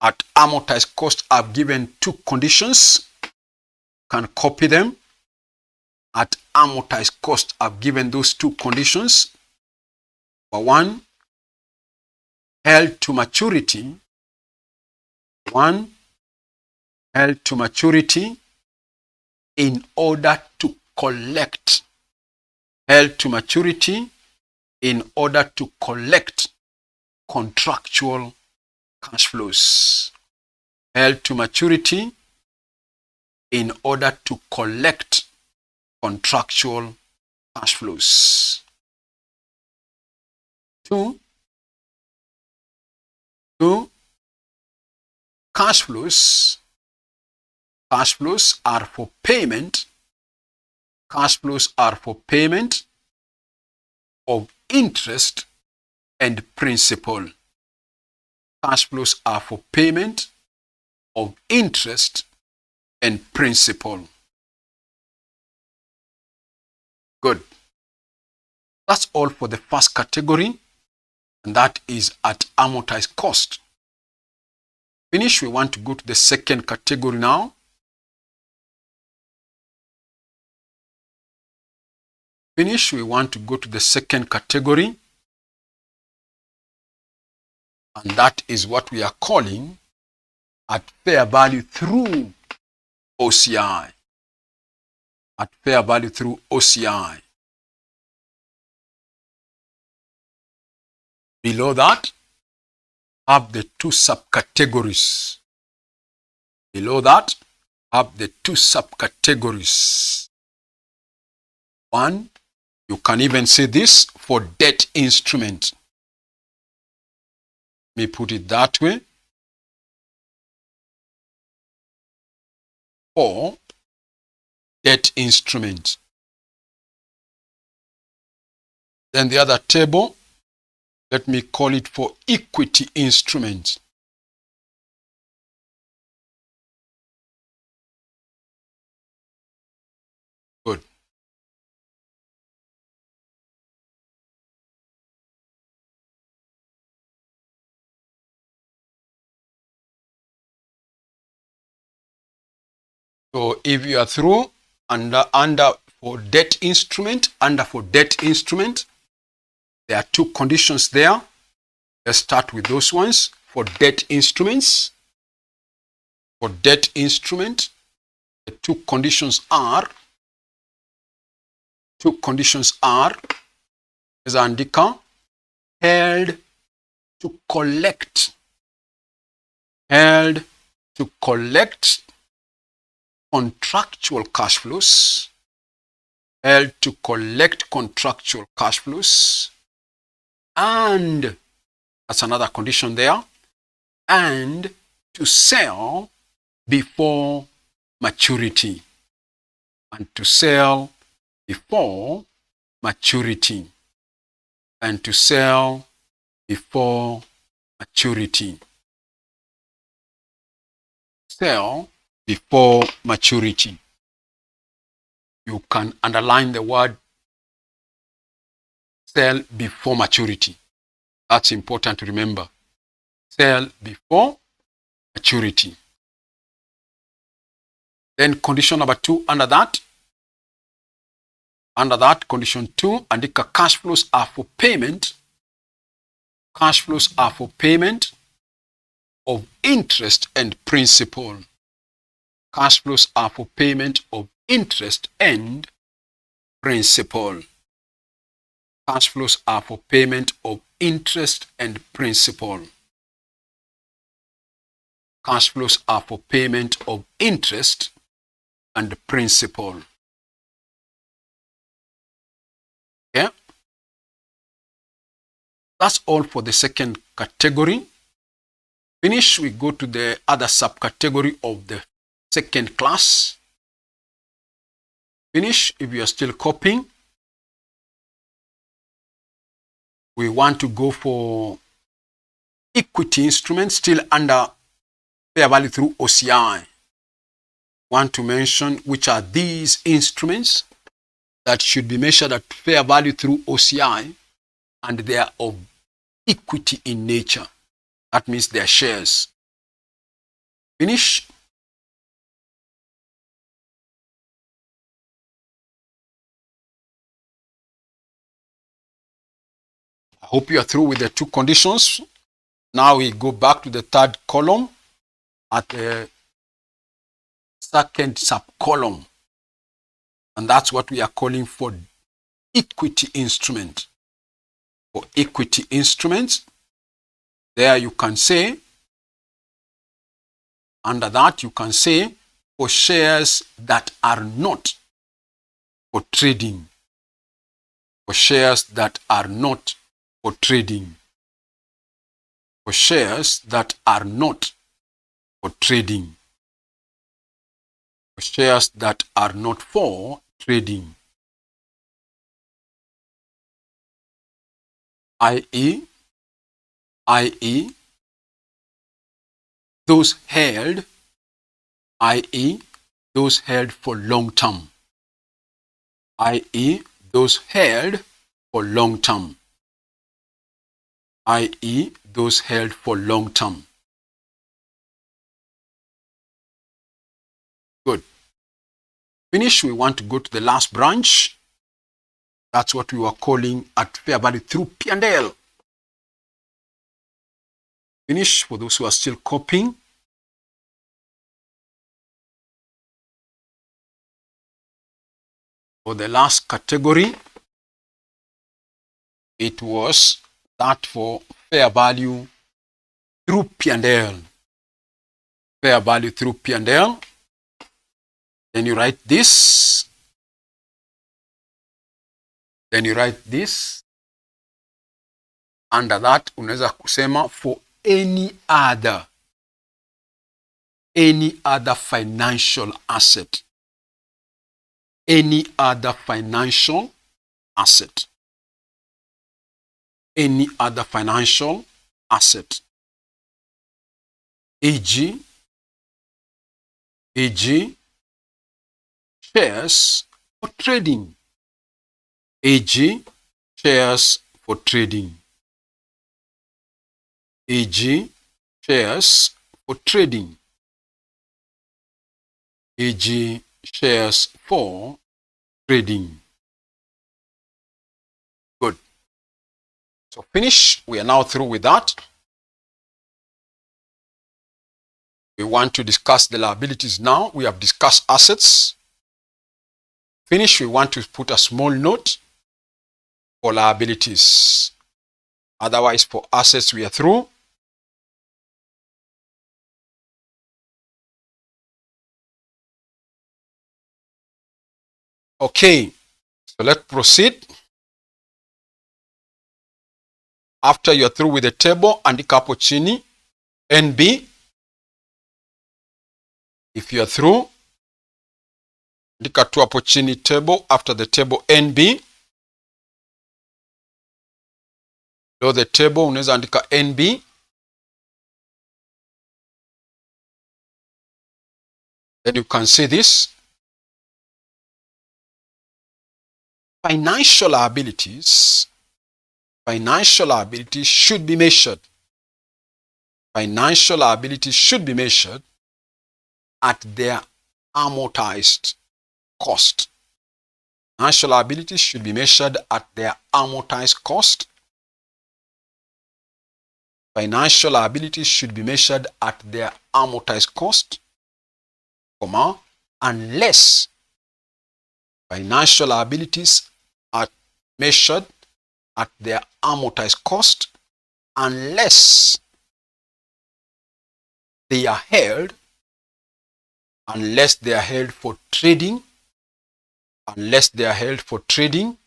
At amortized cost, I've given two conditions. Can copy them. At amortized cost, I've given those two conditions. Number 1, held to maturity. 1, held to maturity in order to collect. Held to maturity in order to collect contractual cash flows. Held to maturity in order to collect contractual cash flows. 2, cash flows are for payment. Cash flows are for payment of interest and principal. Cash flows are for payment of interest and principal. Good. That's all for the first category, and that is at amortized cost. Finish. We want to go to the second category now. Finish. We want to go to the second category, and that is what we are calling at fair value through OCI. At fair value through OCI. Below that, have the two subcategories. Below that, have the two subcategories. 1, you can even say this for debt instrument. Let me put it that way. for debt instruments. Then the other table, let me call it for equity instruments. Good. So if you are through under for debt instrument, there are two conditions there. Let's start with those ones. For debt instruments, the two conditions are as andika, held to collect contractual cash flows, and that's another condition there, and to sell before maturity. Sell before maturity. You can underline the word sell before maturity. That's important to remember. Sell before maturity. Then condition number 2 under that, condition 2, andika cash flows are for payment. Cash flows are for payment of interest and principal. Cash flows are for payment of interest and principal. Cash flows are for payment of interest and principal. Cash flows are for payment of interest and principal. Okay? That's all for the second category. Finish, we go to the other subcategory of the second class. Finish, if you are still copying. We want to go for equity instruments, still under fair value through OCI. Want to mention which are these instruments that should be measured at fair value through OCI, and they are of equity in nature. That means they are shares. Finish. I hope you are through with the two conditions. Now we go back to the third column at the second subcolumn. And that's what we are calling for equity instrument. For equity instruments, there you can say, under that you can say, for shares that are not for trading. For shares that are not for trading. For shares that are not for trading. For shares that are not for trading. i.e., those held for long term. i.e., those held for long term. i.e., those held for long term. Good. Finish. We want to go to the last branch. That's what we were calling at fair value through P&L. Finish for those who are still copying. For the last category, it was that for fair value through P&L. Fair value through P&L. Then you write this. Under that unaweza kusema for any other. any other financial asset. Any other financial asset. Any other financial asset. E.g., shares for trading. E.g., shares for trading. E.g., shares for trading. E.g., shares for trading. Good. So finish. We are now through with that. We want to discuss the liabilities now. We have discussed assets. Finish. We want to put a small note for liabilities. Otherwise, for assets, we are through. Okay, so let's proceed. After you're through with the table, andika hapo chini NB. If you're through, andika tu hapo chini table. After the table NB. Below the table, unaweza andika NB. Then you can see this. Financial liabilities should be measured. Financial liabilities should be measured at their amortized cost. Financial liabilities should be measured at their amortized cost. Financial liabilities should be measured at their amortized cost, comma, unless financial liabilities are measured at their amortized cost, unless they are held for trading, unless they are held for trading,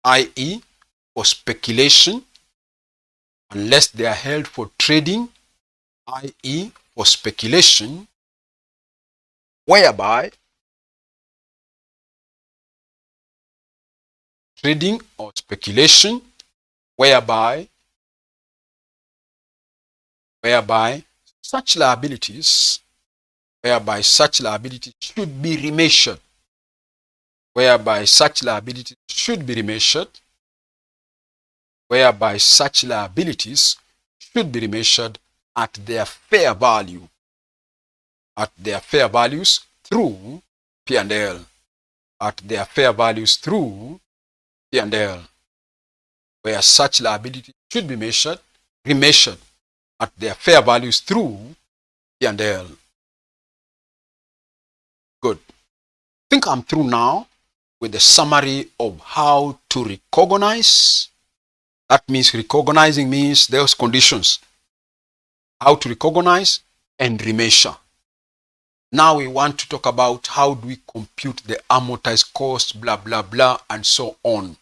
i.e. for speculation, unless they are held for trading, i.e. for speculation, whereby trading or speculation, whereby such liabilities should be remeasured, whereby such liabilities should be remeasured at their fair value, through P&L, at their fair values through P&L, where such liability should be remeasured at their fair values through P&L. Good. I think I'm through now with the summary of how to recognize. That means recognizing means those conditions. How to recognize and remeasure. Now we want to talk about how do we compute the amortized cost, blah, blah, blah, and so on.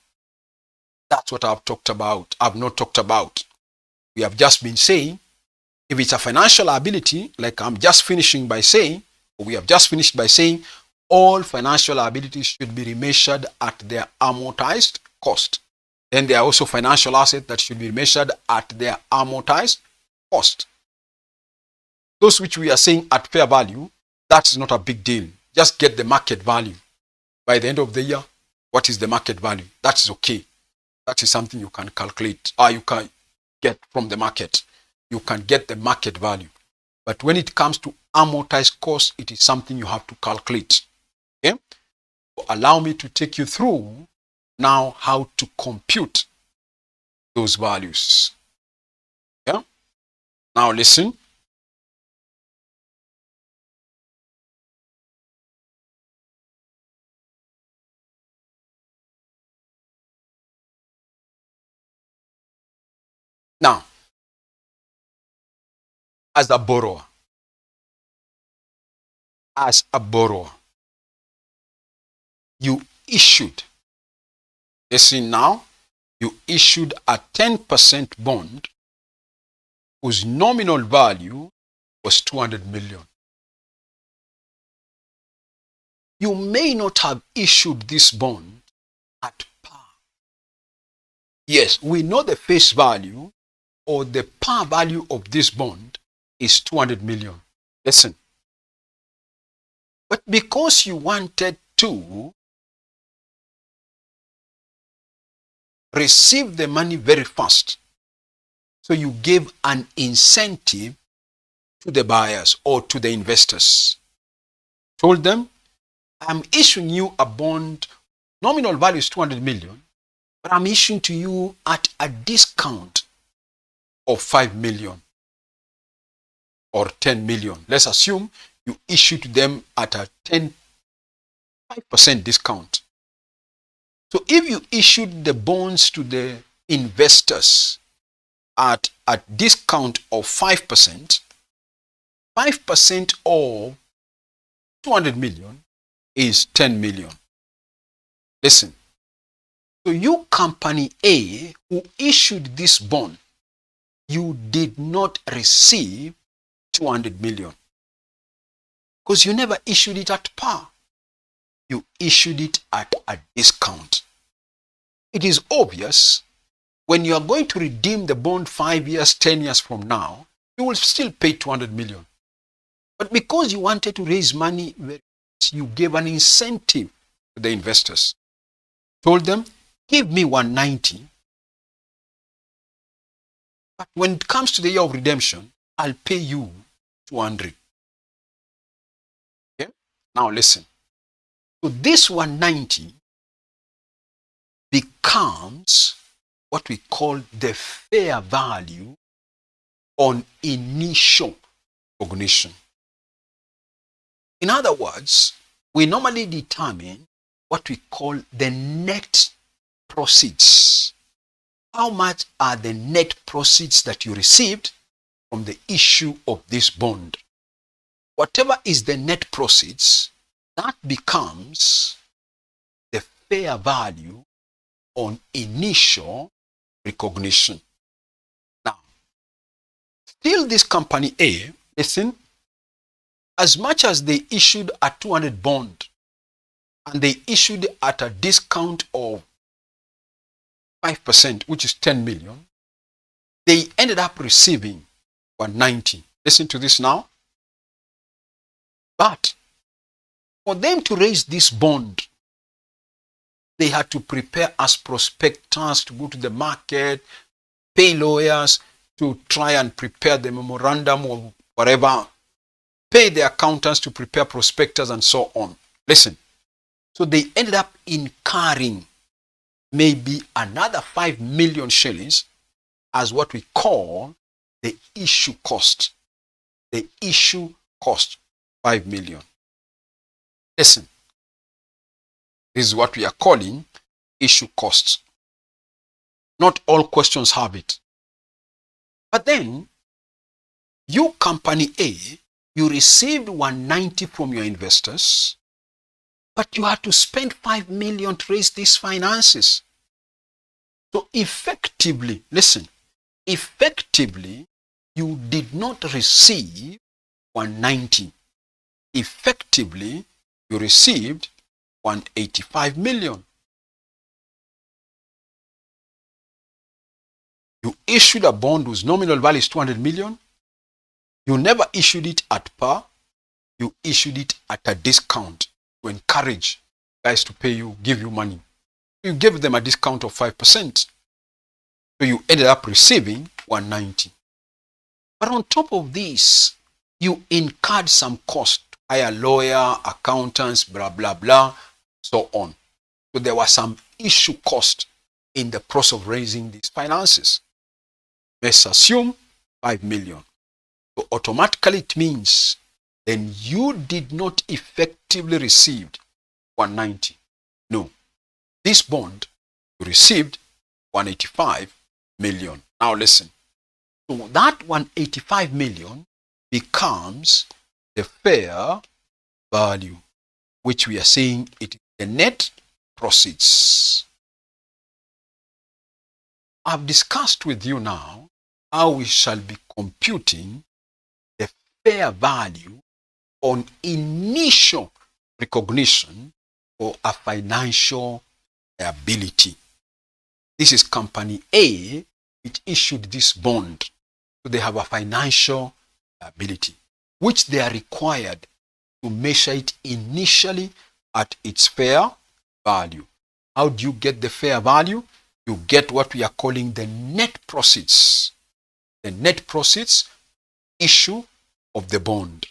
That's what I've talked about. I've not talked about. We have just been saying, if it's a financial liability, like I'm just finishing by saying, or we have just finished by saying, all financial liabilities should be remeasured at their amortized cost. Then there are also financial assets that should be measured at their amortized cost. Those which we are saying at fair value, that's not a big deal. Just get the market value. By the end of the year, what is the market value? That is okay. That is something you can calculate, or you can get from the market. You can get the market value. But when it comes to amortized cost, it is something you have to calculate. Okay? So allow me to take you through now how to compute those values. Yeah? Now listen. Now, as a borrower, you issued, listen now, you issued a 10% bond whose nominal value was 200 million. You may not have issued this bond at par. Yes, we know the face value or the par value of this bond is 200 million. Listen. But because you wanted to receive the money very fast, so you gave an incentive to the buyers or to the investors. Told them, I'm issuing you a bond, nominal value is 200 million, but I'm issuing to you at a discount of 5 million or 10 million. Let's assume you issue to them at a 5% discount. So if you issued the bonds to the investors at a discount of 5%, 5% of 200 million is 10 million. Listen. So you, company A, who issued this bond, you did not receive 200 million because you never issued it at par. You issued it at a discount. It is obvious when you are going to redeem the bond 5 years, 10 years from now, you will still pay 200 million. But because you wanted to raise money, you gave an incentive to the investors. Told them, give me 190. But when it comes to the year of redemption, I'll pay you 200. Okay? Now listen. So this 190 becomes what we call the fair value on initial recognition. In other words, we normally determine what we call the net proceeds. How much are the net proceeds that you received from the issue of this bond? Whatever is the net proceeds, that becomes the fair value on initial recognition. Now, still this company A, listen, as much as they issued a 200 bond and they issued at a discount of 5%, which is 10 million, they ended up receiving 190. Listen to this now. But for them to raise this bond, they had to prepare as prospectors to go to the market, pay lawyers to try and prepare the memorandum or whatever, pay the accountants to prepare prospectus and so on. Listen. So they ended up incurring maybe another 5 million shillings as what we call the issue cost. The issue cost, 5 million. Listen. This is what we are calling issue costs. Not all questions have it. But then, you, company A, you received 190 from your investors, but you had to spend 5 million to raise these finances. So effectively, listen, effectively, you did not receive 190. Effectively, you received 185 million. You issued a bond whose nominal value is 200 million. You never issued it at par. You issued it at a discount to encourage guys to pay you, give you money. You gave them a discount of 5%. So you ended up receiving 190. But on top of this, you incurred some cost. Hire lawyer, accountants, blah, blah, blah, so on. So there was some issue cost in the process of raising these finances. Let's assume 5 million. So automatically it means then you did not effectively receive 190. No. This bond, you received 185 million. Now listen. So that 185 million becomes the fair value, which we are saying it is the net proceeds. I've discussed with you now how we shall be computing the fair value on initial recognition for a financial liability. This is company A, which issued this bond. So they have a financial liability, which they are required to measure it initially at its fair value. How do you get the fair value? You get what we are calling the net proceeds. The net proceeds issue of the bond.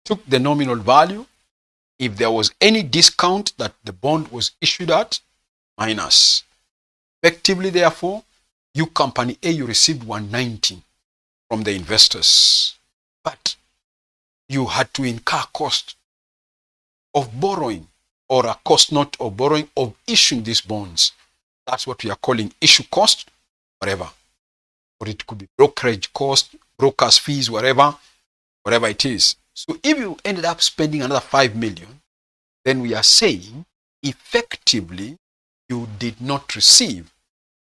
Took the nominal value. If there was any discount that the bond was issued at, minus. Effectively, therefore, you company A, you received 190 from the investors. But you had to incur cost of borrowing, or a cost not of borrowing, of issuing these bonds. That's what we are calling issue cost, whatever. Or it could be brokerage cost, brokers fees, whatever it is. So if you ended up spending another 5 million, then we are saying effectively you did not receive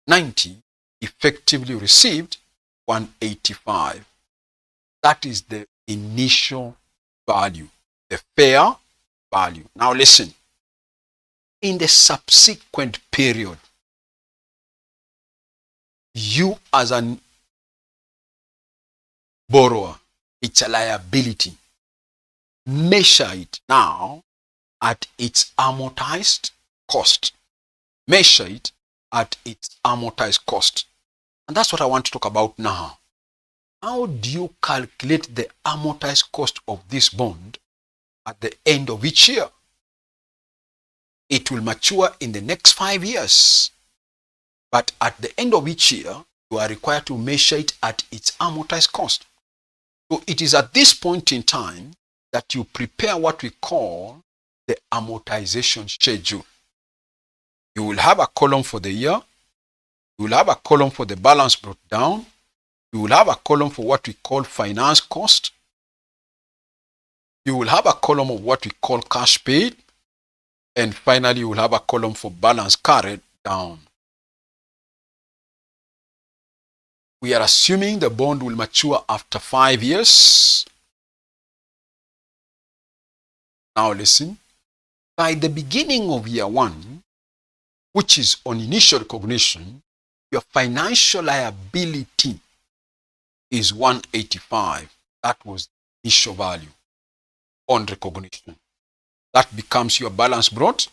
90, effectively received 185. That is the initial value, the fair value. Now listen, in the subsequent period, you as a borrower, it's a liability. Measure it now at its amortized cost. Measure it at its amortized cost. And that's what I want to talk about now. How do you calculate the amortized cost of this bond at the end of each year? It will mature in the next 5 years. But at the end of each year, you are required to measure it at its amortized cost. So it is at this point in time that you prepare what we call the amortization schedule. You will have a column for the year. You will have a column for the balance brought down. You will have a column for what we call finance cost. You will have a column of what we call cash paid. And finally, you will have a column for balance carried down. We are assuming the bond will mature after 5 years. Now listen, by the beginning of year 1, which is on initial recognition, your financial liability is 185. That was the initial value on recognition. That becomes your balance brought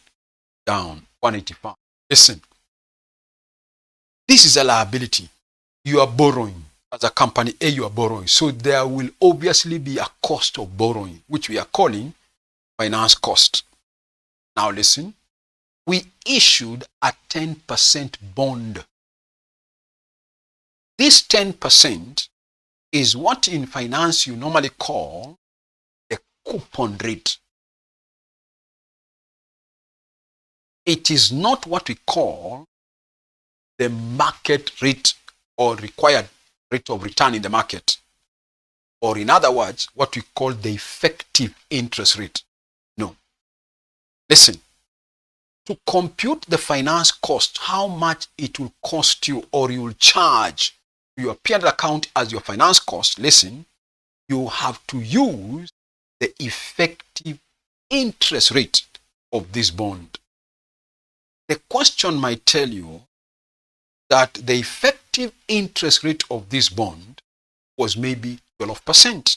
down, 185. Listen, this is a liability. You are borrowing. As a company A, you are borrowing. So there will obviously be a cost of borrowing, which we are calling finance cost. Now listen, we issued a 10% bond. This 10% is what in finance you normally call the coupon rate. It is not what we call the market rate or required rate of return in the market. Or in other words, what we call the effective interest rate. No. Listen, to compute the finance cost, how much it will cost you or you will charge your P&L account as your finance cost, listen, you have to use the effective interest rate of this bond. The question might tell you that the effective interest rate of this bond was maybe 12%.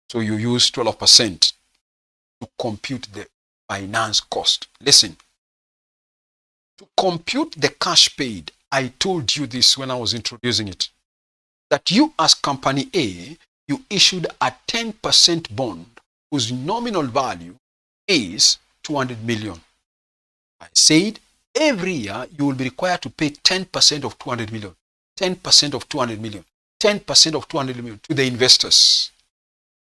So you use 12% to compute the finance cost. Listen, to compute the cash paid, I told you this when I was introducing it, that you as company A, you issued a 10% bond whose nominal value is 200 million. I said every year you will be required to pay 10% of 200 million, 10% of 200 million, 10% of 200 million to the investors.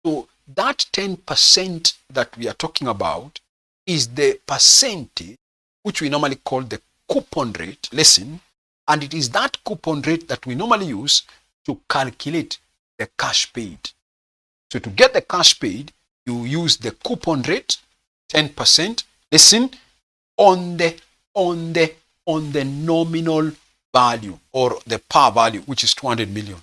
So that 10% that we are talking about is the percentage which we normally call the coupon rate. Listen, and it is that coupon rate that we normally use to calculate the cash paid. So to get the cash paid, you use the coupon rate, 10%. Listen, on the nominal value or the par value, which is 200 million.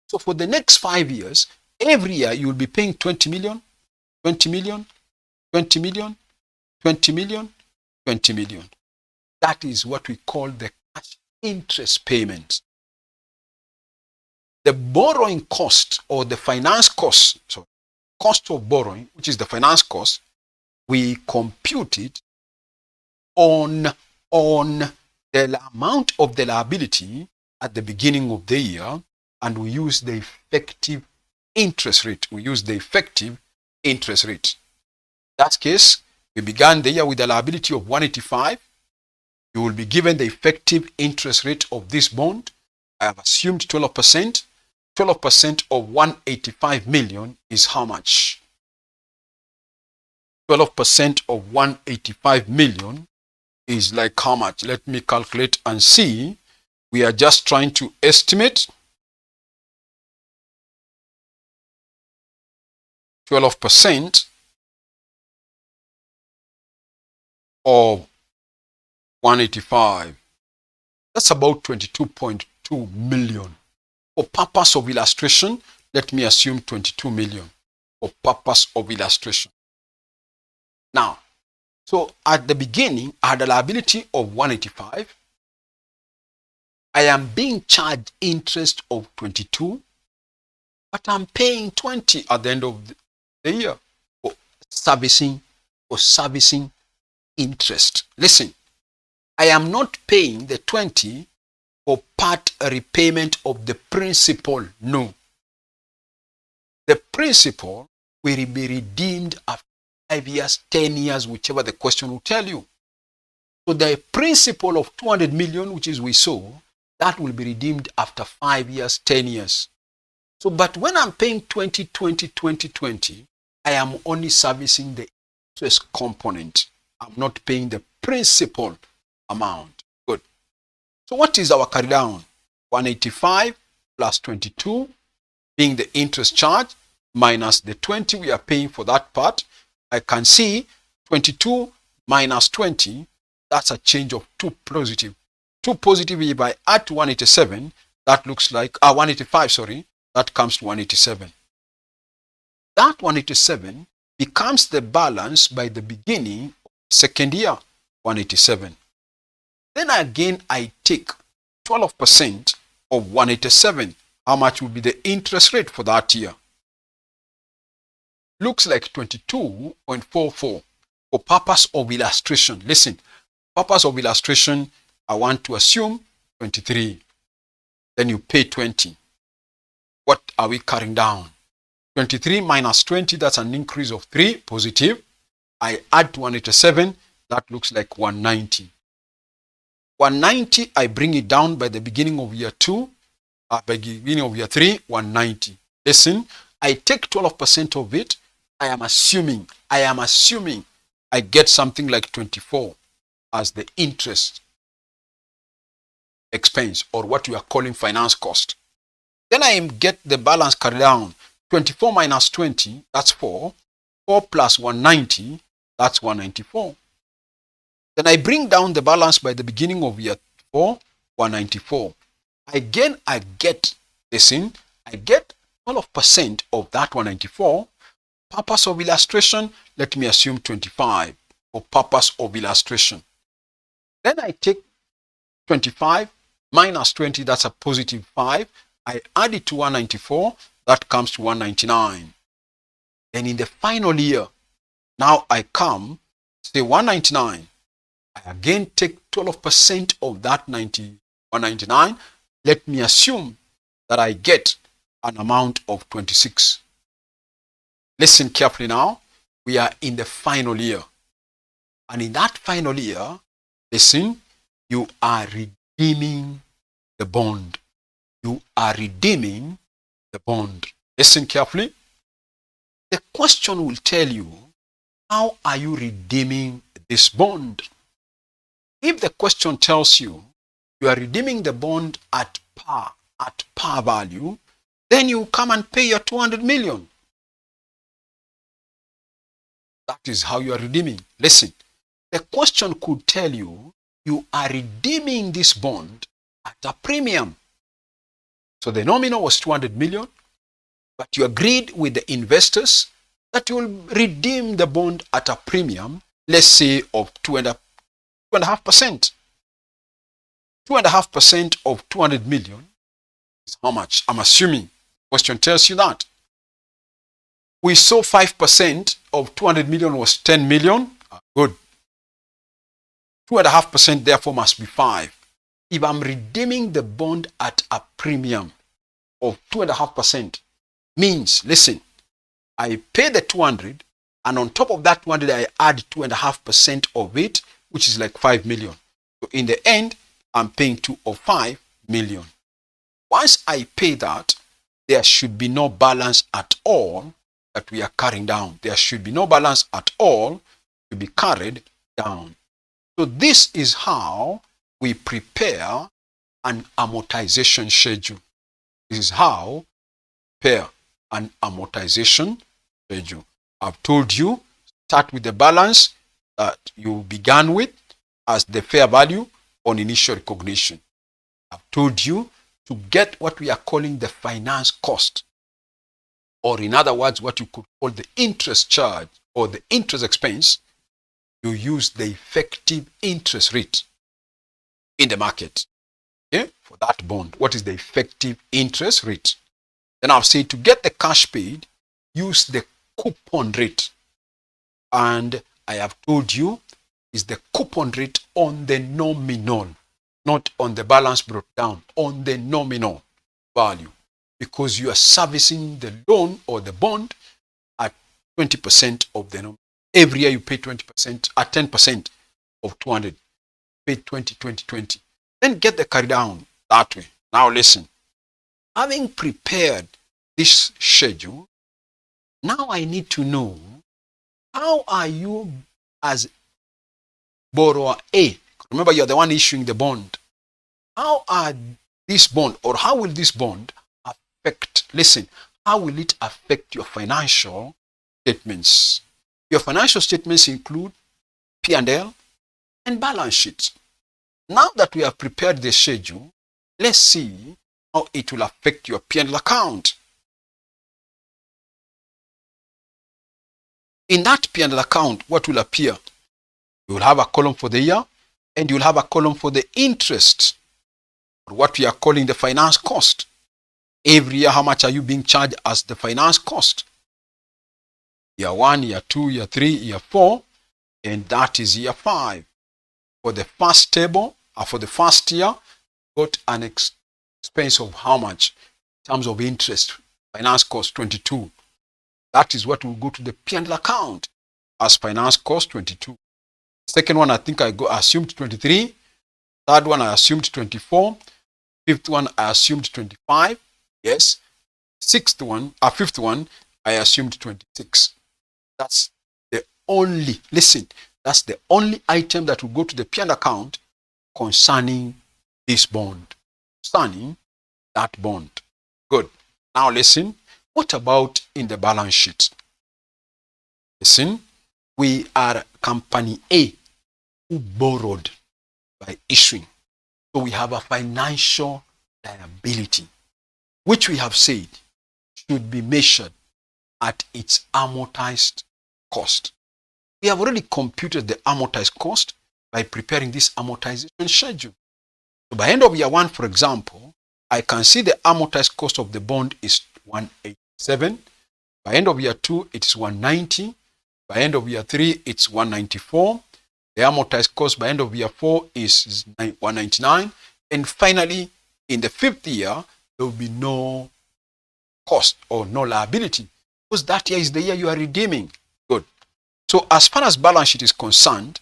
So for the next 5 years, every year you will be paying 20 million, 20 million, 20 million, 20 million, 20 million. That is what we call the cash interest payments. The borrowing cost or the finance cost, so cost of borrowing, which is the finance cost, we compute it on the amount of the liability at the beginning of the year, and we use the effective interest rate. We use the effective interest rate. In that case, we began the year with a liability of 185. You will be given the effective interest rate of this bond. I have assumed 12%. 12% of 185 million is how much? 12% of 185 million is like how much? Let me calculate and see. We are just trying to estimate. 12% of 185. That's about 22.2 million. For purpose of illustration, let me assume 22 million for purpose of illustration. Now, so at the beginning, I had a liability of 185. I am being charged interest of 22, but I'm paying 20 at the end of the year for servicing interest. Listen, I am not paying the 20 for part repayment of the principal. No. The principal will be redeemed after 5 years, 10 years, whichever the question will tell you. So the principal of 200 million, which is we saw, that will be redeemed after 5 years, 10 years. So, but when I'm paying 20, 20, 20, 20, I am only servicing the interest component. I'm not paying the principal amount. Good. So what is our carry down? 185 plus 22 being the interest charge minus the 20 we are paying for that part. I can see 22 minus 20, that's a change of 2 positive. 2 positive, if I add to 187, that looks like 185, sorry, that comes to 187. That 187 becomes the balance by the beginning of second year, 187. Then again, I take 12% of 187. How much will be the interest rate for that year? Looks like 22.44 for purpose of illustration. Listen, purpose of illustration, I want to assume 23. Then you pay 20. What are we carrying down? 23 minus 20, that's an increase of 3 positive. I add to 187, that looks like 190. 190, I bring it down by the beginning of year 2, by the beginning of year 3, 190. Listen, I take 12% of it. I am assuming I get something like 24 as the interest expense, or what we are calling finance cost. Then I get the balance carried down. 24 minus 20, that's 4. 4 plus 190, that's 194. Then I bring down the balance by the beginning of year 4, 194. Again, I get 12% of that 194. Purpose of illustration, let me assume 25 for purpose of illustration. Then I take 25 minus 20, that's a positive 5. I add it to 194, that comes to 199. Then in the final year, now I come, say 199. I again take 12% of that 199. Let me assume that I get an amount of 26. Listen carefully now. We are in the final year. And in that final year, listen, you are redeeming the bond. You are redeeming the bond. Listen carefully. The question will tell you, how are you redeeming this bond? If the question tells you you are redeeming the bond at par value, then you come and pay your 200 million. That is how you are redeeming. Listen, the question could tell you you are redeeming this bond at a premium. So the nominal was 200 million, but you agreed with the investors that you will redeem the bond at a premium, let's say of 2.5%. 2.5% of 200 million is how much? I'm assuming. Question tells you that. We saw 5% of 200 million was 10 million. Good. 2.5% therefore must be 5. If I'm redeeming the bond at a premium of 2.5%, means, listen, I pay the 200, and on top of that 200, I add 2.5% of it, which is like 5 million. So in the end, I'm paying 2 or 5 million. Once I pay that, there should be no balance at all that we are carrying down. There should be no balance at all to be carried down. So this is how we prepare an amortization schedule. This is how we prepare an amortization schedule. I've told you, start with the balance that you began with as the fair value on initial recognition. I've told you to get what we are calling the finance cost, or in other words, what you could call the interest charge or the interest expense. You use the effective interest rate in the market, okay, for that bond. What is the effective interest rate? Then I've said to get the cash paid, use the coupon rate. And I have told you is the coupon rate on the nominal, not on the balance brought down, on the nominal value, because you are servicing the loan or the bond at 20% of the nominal. Every year you pay 20%, at 10% of 200, pay 20, 20, 20. Then get the carry down that way. Now listen, having prepared this schedule, now I need to know, how are you as borrower A? Remember, you're the one issuing the bond. How are this bond, or how will this bond affect, listen, how will it affect your financial statements? Your financial statements include P&L and balance sheet. Now that we have prepared the schedule, let's see how it will affect your P&L account. In that P&L account, what will appear? You will have a column for the year, and you will have a column for the interest, or what we are calling the finance cost. Every year, how much are you being charged as the finance cost? Year 1, year 2, year 3, year 4, and that is year 5. For the first table, or for the first year, got an expense of how much? In terms of interest, finance cost 22. That is what will go to the P&L account as finance cost 22. Second one, I think I assumed 23. Third one, I assumed 24. Fifth one, I assumed 25. Yes. Fifth one, I assumed 26. That's the only, listen, that's the only item that will go to the P&L account concerning this bond, concerning that bond. Good. Now listen, what about in the balance sheet? Listen, we are company A who borrowed by issuing. So we have a financial liability, which we have said should be measured at its amortized cost. We have already computed the amortized cost by preparing this amortization schedule. So by end of year 1, for example, I can see the amortized cost of the bond is 187. By end of year 2, it's 190. By end of year 3, it's 194. The amortized cost by end of year 4 is 199. And finally, in the 5th year, there will be no cost or no liability, because that year is the year you are redeeming. Good. So as far as balance sheet is concerned,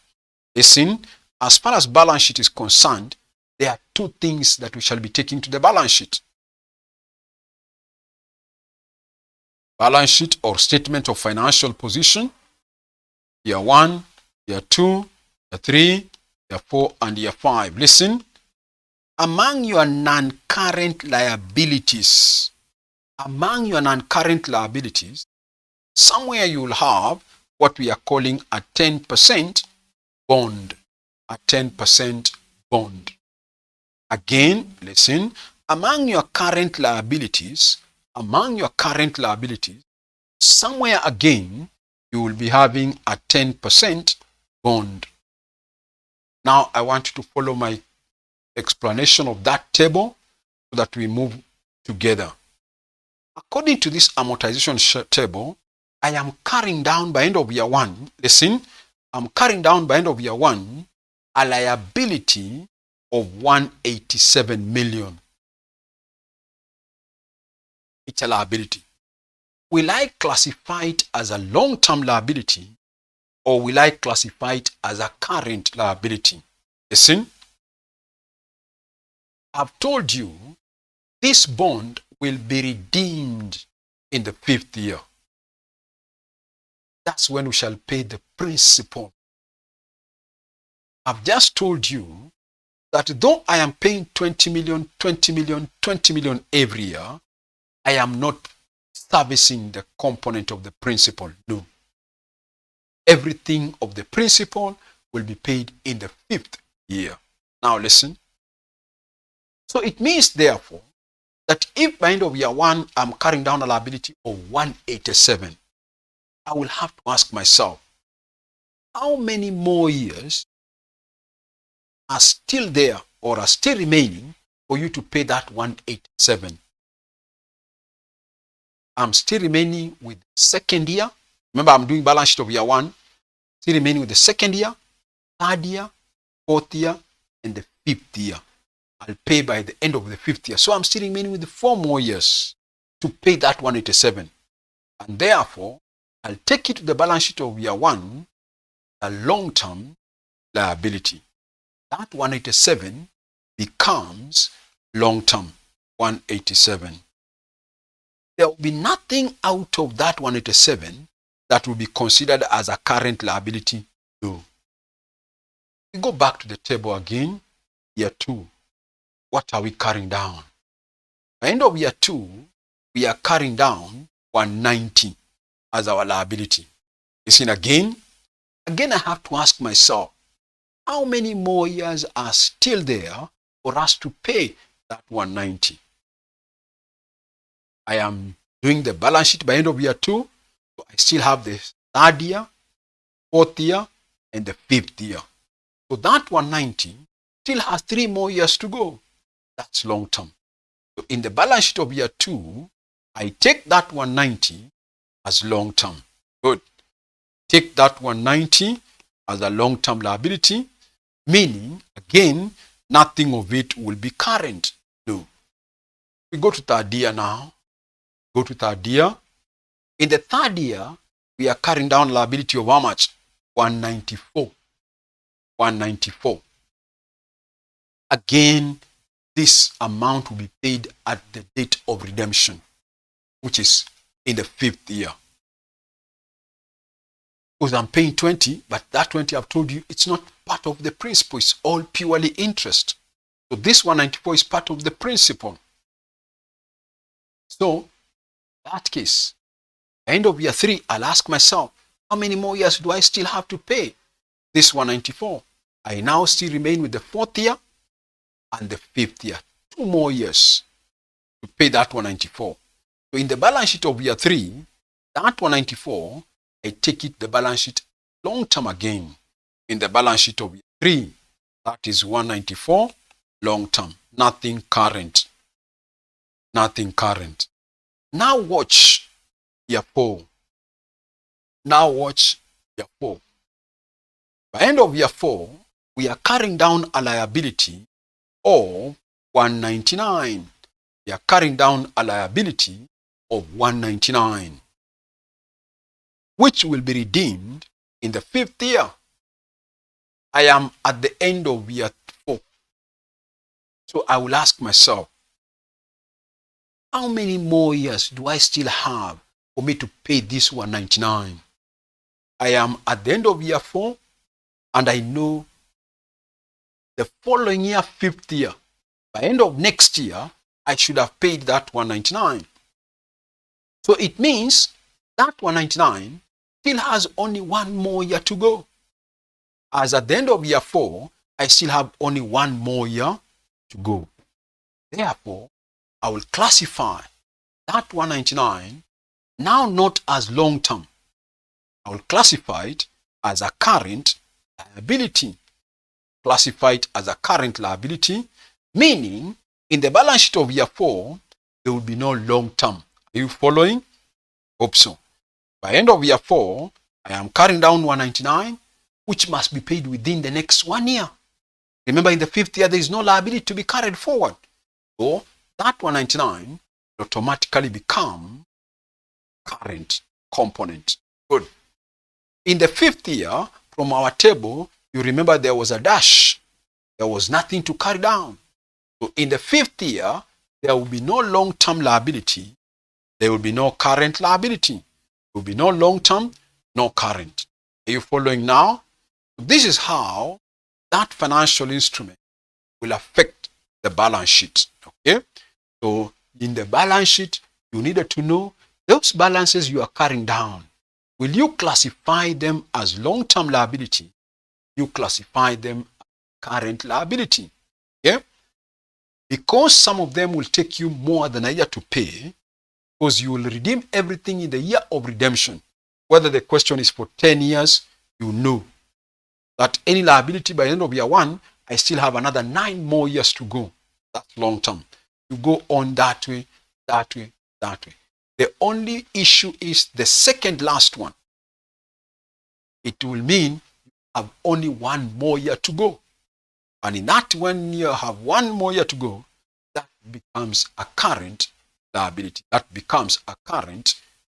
listen, as far as balance sheet is concerned, there are 2 things that we shall be taking to the balance sheet. Balance sheet or statement of financial position, year 1, year 2, year 3, year 4, and year 5. Listen, among your non-current liabilities, somewhere you will have what we are calling a 10% bond. a 10% bond. Again, listen, among your current liabilities, somewhere again, you will be having a 10% bond. Now, I want you to follow my explanation of that table so that we move together. According to this amortization table, I am carrying down by end of year one, listen, I'm carrying down by end of year one a liability of 187 million. It's a liability. Will I classify it as a long-term liability or will I classify it as a current liability? Listen, I've told you this bond will be redeemed in the 5th year. That's when we shall pay the principal. I've just told you that though I am paying 20 million every year, I am not servicing the component of the principal. No. Everything of the principal will be paid in the 5th year. Now listen. So it means therefore that if by end of year one I'm carrying down a liability of 187, I will have to ask myself, how many more years are still there or are still remaining for you to pay that 187? I'm still remaining with second year. Remember, I'm doing balance sheet of year one. Still remaining with the second year, third year, fourth year, and the 5th year. I'll pay by the end of the 5th year. So I'm still remaining with 4 more years to pay that 187. And therefore, I'll take it to the balance sheet of year one, a long-term liability. That 187 becomes long-term 187. There will be nothing out of that 187 that will be considered as a current liability. No. We go back to the table again. Year 2. What are we carrying down? By end of year 2, we are carrying down 190 as our liability. You see, again I have to ask myself, how many more years are still there for us to pay that 190? I am doing the balance sheet by end of year 2, so I still have the 3rd year, 4th year, and the 5th year. So that 190 still has 3 more years to go. That's long term. So in the balance sheet of year 2, I take that 190 as long term. Good. Take that 190 as a long term liability, meaning, again, nothing of it will be current. No. We go to 3rd year now. Go to 3rd year. In the 3rd year, we are carrying down liability of how much? 194. 194. Again, this amount will be paid at the date of redemption, which is in the 5th year. Because I'm paying 20, but that 20 I've told you, it's not part of the principal. It's all purely interest. So this 194 is part of the principal. So, in that case, end of year 3, I'll ask myself, how many more years do I still have to pay this 194? I now still remain with the 4th year and the 5th year. 2 more years to pay that 194. So in the balance sheet of year 3, that 194, I take it the balance sheet long term again. In the balance sheet of year 3, that is 194 long term. Nothing current. Nothing current. Now watch year 4. Now watch year 4. By end of year 4, we are carrying down a liability of 199. We are carrying down a liability of 199, which will be redeemed in the 5th year. I am at the end of year 4. So I will ask myself, how many more years do I still have for me to pay this 199? I am at the end of year 4, and I know the following year, 5th year, by end of next year, I should have paid that 199. So it means that 199 still has only 1 more year to go. As at the end of year 4, I still have only 1 more year to go. Therefore, I will classify that 199 now not as long term. I will classify it as a current liability. Classify it as a current liability, meaning in the balance sheet of year 4, there will be no long term. Are you following? Hope so. By end of year 4, I am carrying down 199, which must be paid within the next 1 year. Remember, in the 5th year, there is no liability to be carried forward. So that 199 automatically become current component. Good. In the 5th year, from our table, you remember there was a dash. There was nothing to carry down. So in the 5th year, there will be no long-term liability. There will be no current liability. There will be no long-term, no current. Are you following now? This is how that financial instrument will affect the balance sheet. Okay? So in the balance sheet, you needed to know those balances you are carrying down. Will you classify them as long-term liability? You classify them as current liability. Okay? Because some of them will take you more than a year to pay, because you will redeem everything in the year of redemption. Whether the question is for 10 years, you know that any liability by the end of year 1, I still have another 9 more years to go. That's long term. You go on that way, that way, that way. The only issue is the second last one. It will mean you have only 1 more year to go. And in that 1 year, have 1 more year to go, that becomes a current liability. That becomes a current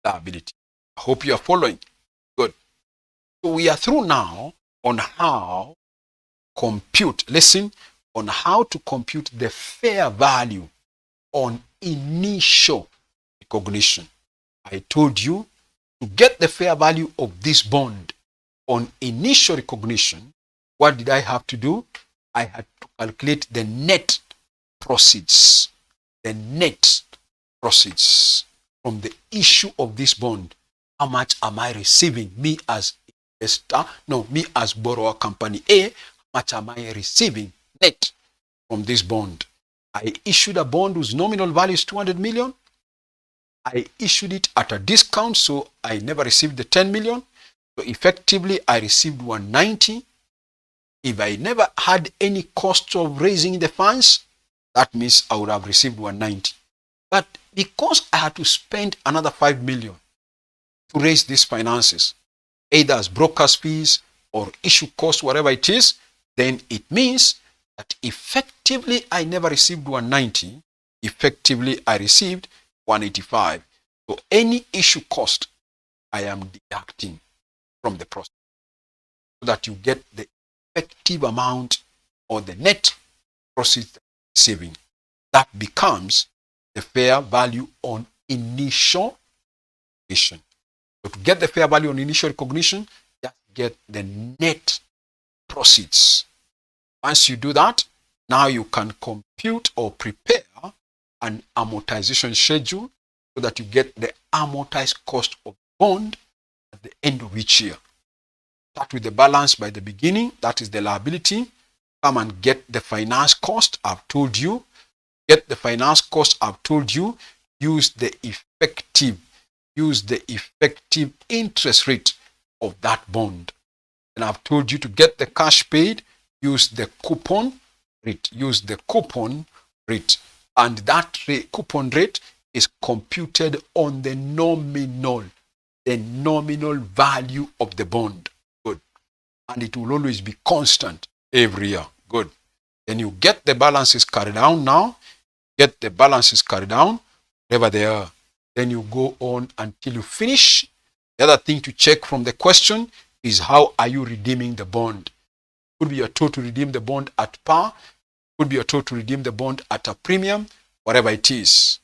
liability. I hope you are following. Good. So we are through now on how compute, listen, on how to compute the fair value on initial recognition. I told you to get the fair value of this bond on initial recognition, what did I have to do? I had to calculate the net proceeds. The net proceeds from the issue of this bond. How much am I receiving? Me as investor, no, me as borrower company A, how much am I receiving net from this bond? I issued a bond whose nominal value is 200 million. I issued it at a discount, so I never received the 10 million. So effectively, I received 190. If I never had any cost of raising the funds, that means I would have received 190. But because I had to spend another 5 million to raise these finances, either as broker's fees or issue cost, whatever it is, then it means that effectively I never received 190. Effectively, I received 185. So any issue cost, I am deducting from the process so that you get the effective amount or the net proceeds receiving. That becomes the fair value on initial recognition. So to get the fair value on initial recognition, just get the net proceeds. Once you do that, now you can compute or prepare an amortization schedule so that you get the amortized cost of the bond at the end of each year. Start with the balance by the beginning, that is the liability. Come and get the finance cost, I've told you. Get the finance cost, I've told you. Use the effective interest rate of that bond. And I've told you to get the cash paid, use the coupon rate. Use the coupon rate. And that coupon rate is computed on the nominal value of the bond. Good. And it will always be constant every year. Good. Then you get the balances carried down now. Get the balances carried down, wherever they are. Then you go on until you finish. The other thing to check from the question is how are you redeeming the bond? Could be you're told to redeem the bond at par. Could be you're told to redeem the bond at a premium. Whatever it is,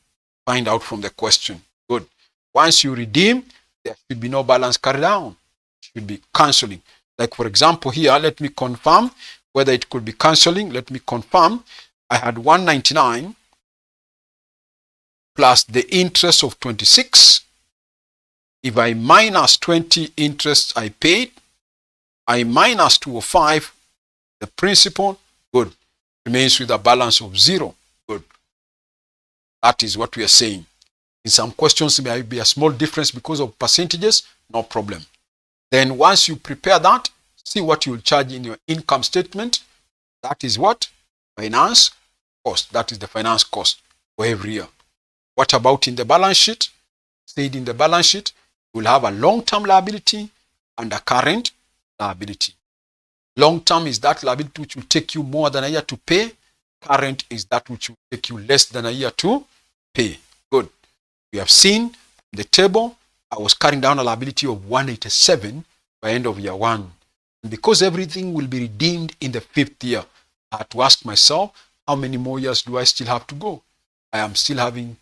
find out from the question. Good. Once you redeem, there should be no balance carried down. It should be cancelling. Like for example here, let me confirm whether it could be cancelling. Let me confirm. I had 199 plus the interest of 26. If I minus 20 interest I paid, I minus 205, The principal, good, remains with a balance of 0. Good. That is what we are saying. In some questions, there may be a small difference because of percentages, no problem. Then once you prepare that, see what you will charge in your income statement. That is what? Finance cost. That is the finance cost for every year. What about in the balance sheet? Said in the balance sheet, you will have a long-term liability and a current liability. Long-term is that liability which will take you more than a year to pay. Current is that which will take you less than a year to pay. Good. We have seen the table, I was carrying down a liability of 187 by end of year 1. And because everything will be redeemed in the 5th year, I had to ask myself, how many more years do I still have to go? I am still having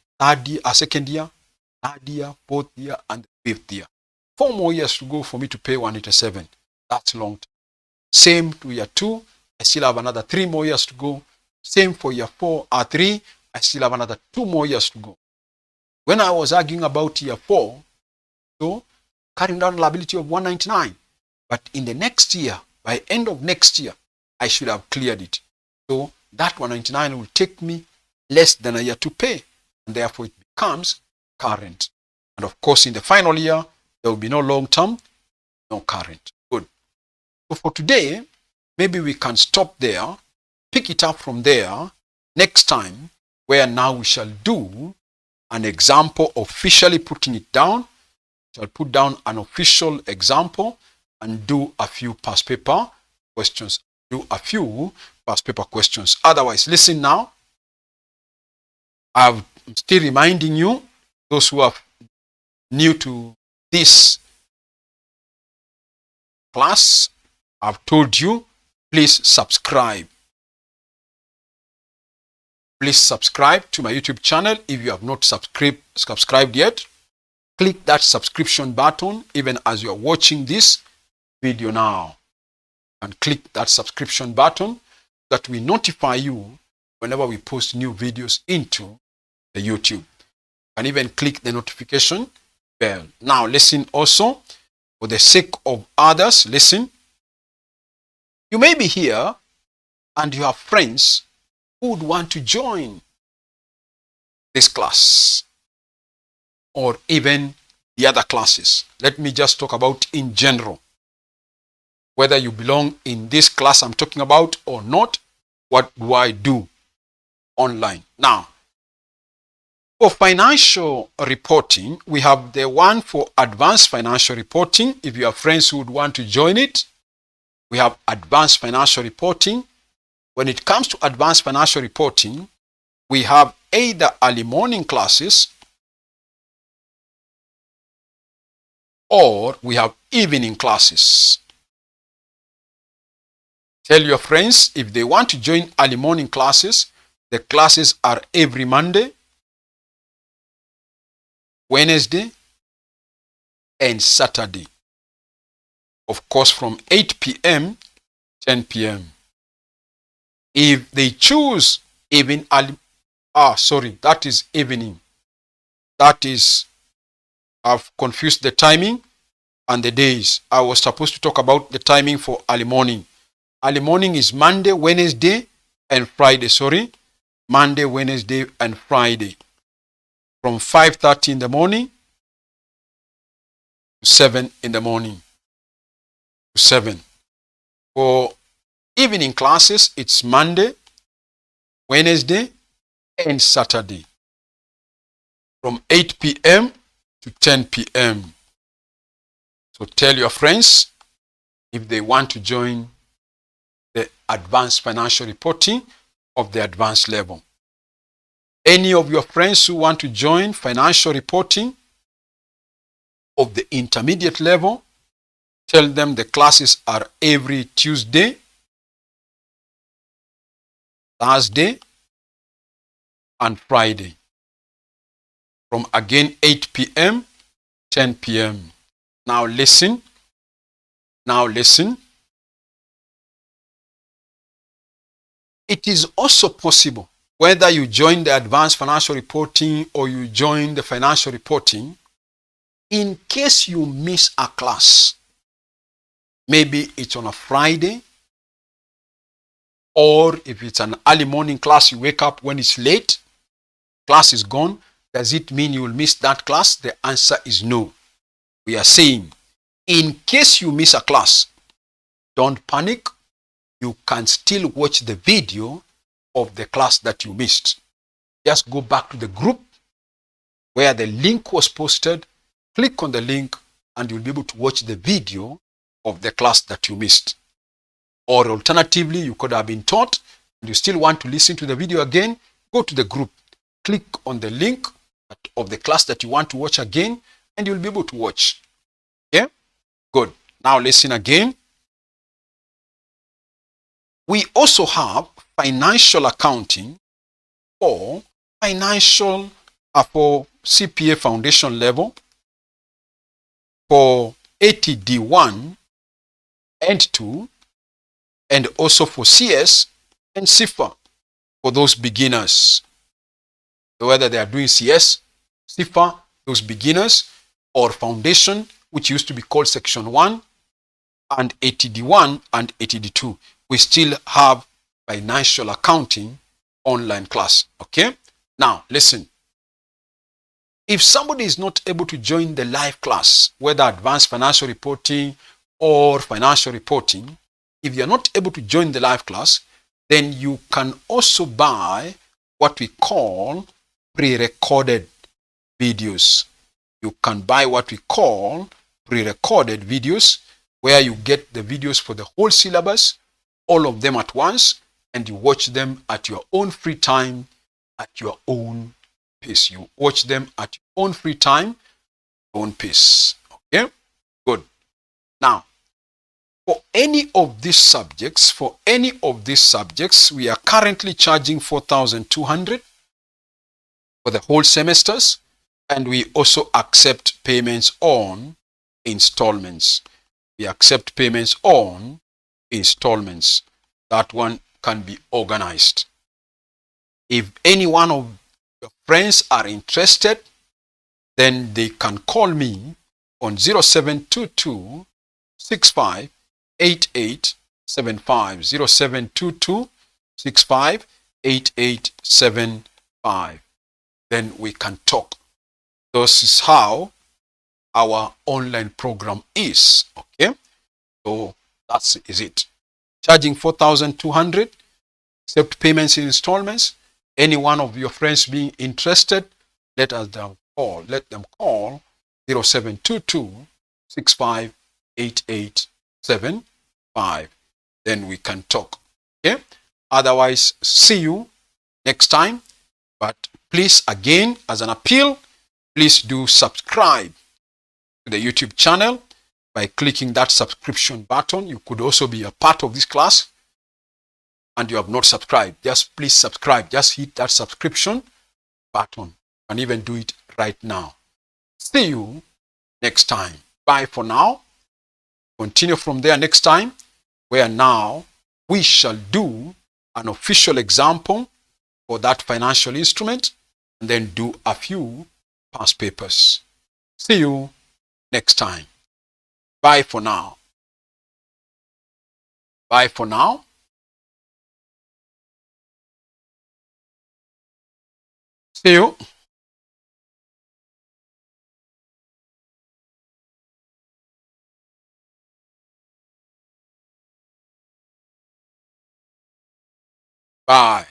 second year, third year, 4th year, and 5th year. 4 more years to go for me to pay 187. That's long term. Same to year 2, I still have another 3 more years to go. Same for year 4 or 3, I still have another 2 more years to go. When I was arguing about year 4, so carrying down liability of 199. But in the next year, by end of next year, I should have cleared it. So that 199 will take me less than a year to pay. And therefore it becomes current. And of course, in the final year, there will be no long term, no current. Good. So for today, maybe we can stop there, pick it up from there next time, where now we shall do an example, officially putting it down. Shall put down an official example and do a few past paper questions. Otherwise, listen now. I'm still reminding you, those who are new to this class, I've told you, please subscribe. Please subscribe to my YouTube channel if you have not subscribed yet. Click that subscription button even as you are watching this video now. And click that subscription button that will notify you whenever we post new videos into the YouTube. And even click the notification bell. Now listen also, for the sake of others, listen. You may be here and you have friends who would want to join this class or even the other classes. Let me just talk about in general. Whether you belong in this class I'm talking about or not, what do I do online? Now, for financial reporting, we have the one for advanced financial reporting. If you have friends who would want to join it, we have advanced financial reporting. When it comes to advanced financial reporting, we have either early morning classes or we have evening classes. Tell your friends if they want to join early morning classes, the classes are every Monday, Wednesday, and Saturday. Of course, from 8 p.m., 10 p.m. If they choose even that is evening. That is, I've confused the timing and the days. I was supposed to talk about the timing for early morning. Early morning is Monday, Wednesday, and Friday. Monday, Wednesday, and Friday. From 5:30 in the morning to 7 in the morning. To 7. For evening classes, it's Monday, Wednesday, and Saturday. From 8 p.m. to 10 p.m. So tell your friends if they want to join the advanced financial reporting of the advanced level. Any of your friends who want to join financial reporting of the intermediate level, tell them the classes are every Tuesday, Thursday, and Friday. From again 8 p.m., 10 p.m. Now listen. It is also possible, whether you join the advanced financial reporting or you join the financial reporting, in case you miss a class, maybe it's on a Friday Or if it's an early morning class, you wake up when it's late, class is gone. Does it mean you will miss that class? The answer is no. We are saying, in case you miss a class, don't panic. You can still watch the video of the class that you missed. Just go back to the group where the link was posted, click on the link, and you'll be able to watch the video of the class that you missed. Or alternatively, you could have been taught and you still want to listen to the video again, go to the group, click on the link of the class that you want to watch again, and you'll be able to watch. Okay? Good. Now listen again. We also have financial accounting for for CPA foundation level, for ATD1 and 2, and also for CS and CIFA for those beginners. So whether they are doing CS, CIFA, those beginners, or foundation, which used to be called section 1, and ATD1 and ATD2, we still have financial accounting online class. Okay? Now, listen. If somebody is not able to join the live class, whether advanced financial reporting or financial reporting, if you're not able to join the live class, then you can also buy what we call pre-recorded videos. You can buy what we call pre-recorded videos, where you get the videos for the whole syllabus, all of them at once, and you watch them at your own free time, at your own pace. You watch them at your own free time, own pace. Okay? Good. Now, for any of these subjects, we are currently charging 4,200 for the whole semesters, and we also accept payments on installments. We accept payments on installments. That one can be organized. If any one of your friends are interested, then they can call me on 0722 65 8875. 0722 65 8875. Then we can talk. This is how our online program is. Okay, so that is it. Charging 4,200, accept payments in installments. Any one of your friends being interested, let them call 0722 65 8875. Then we can talk. Okay, otherwise, see you next time. But please, again, as an appeal, please do subscribe to the YouTube channel by clicking that subscription button. You could also be a part of this class and you have not subscribed. Just please subscribe. Just hit that subscription button and even do it right now. See you next time. Bye for now. Continue from there next time, where now we shall do an official example for that financial instrument and then do a few past papers. See you next time. Bye for now. Bye for now. See you. Bye.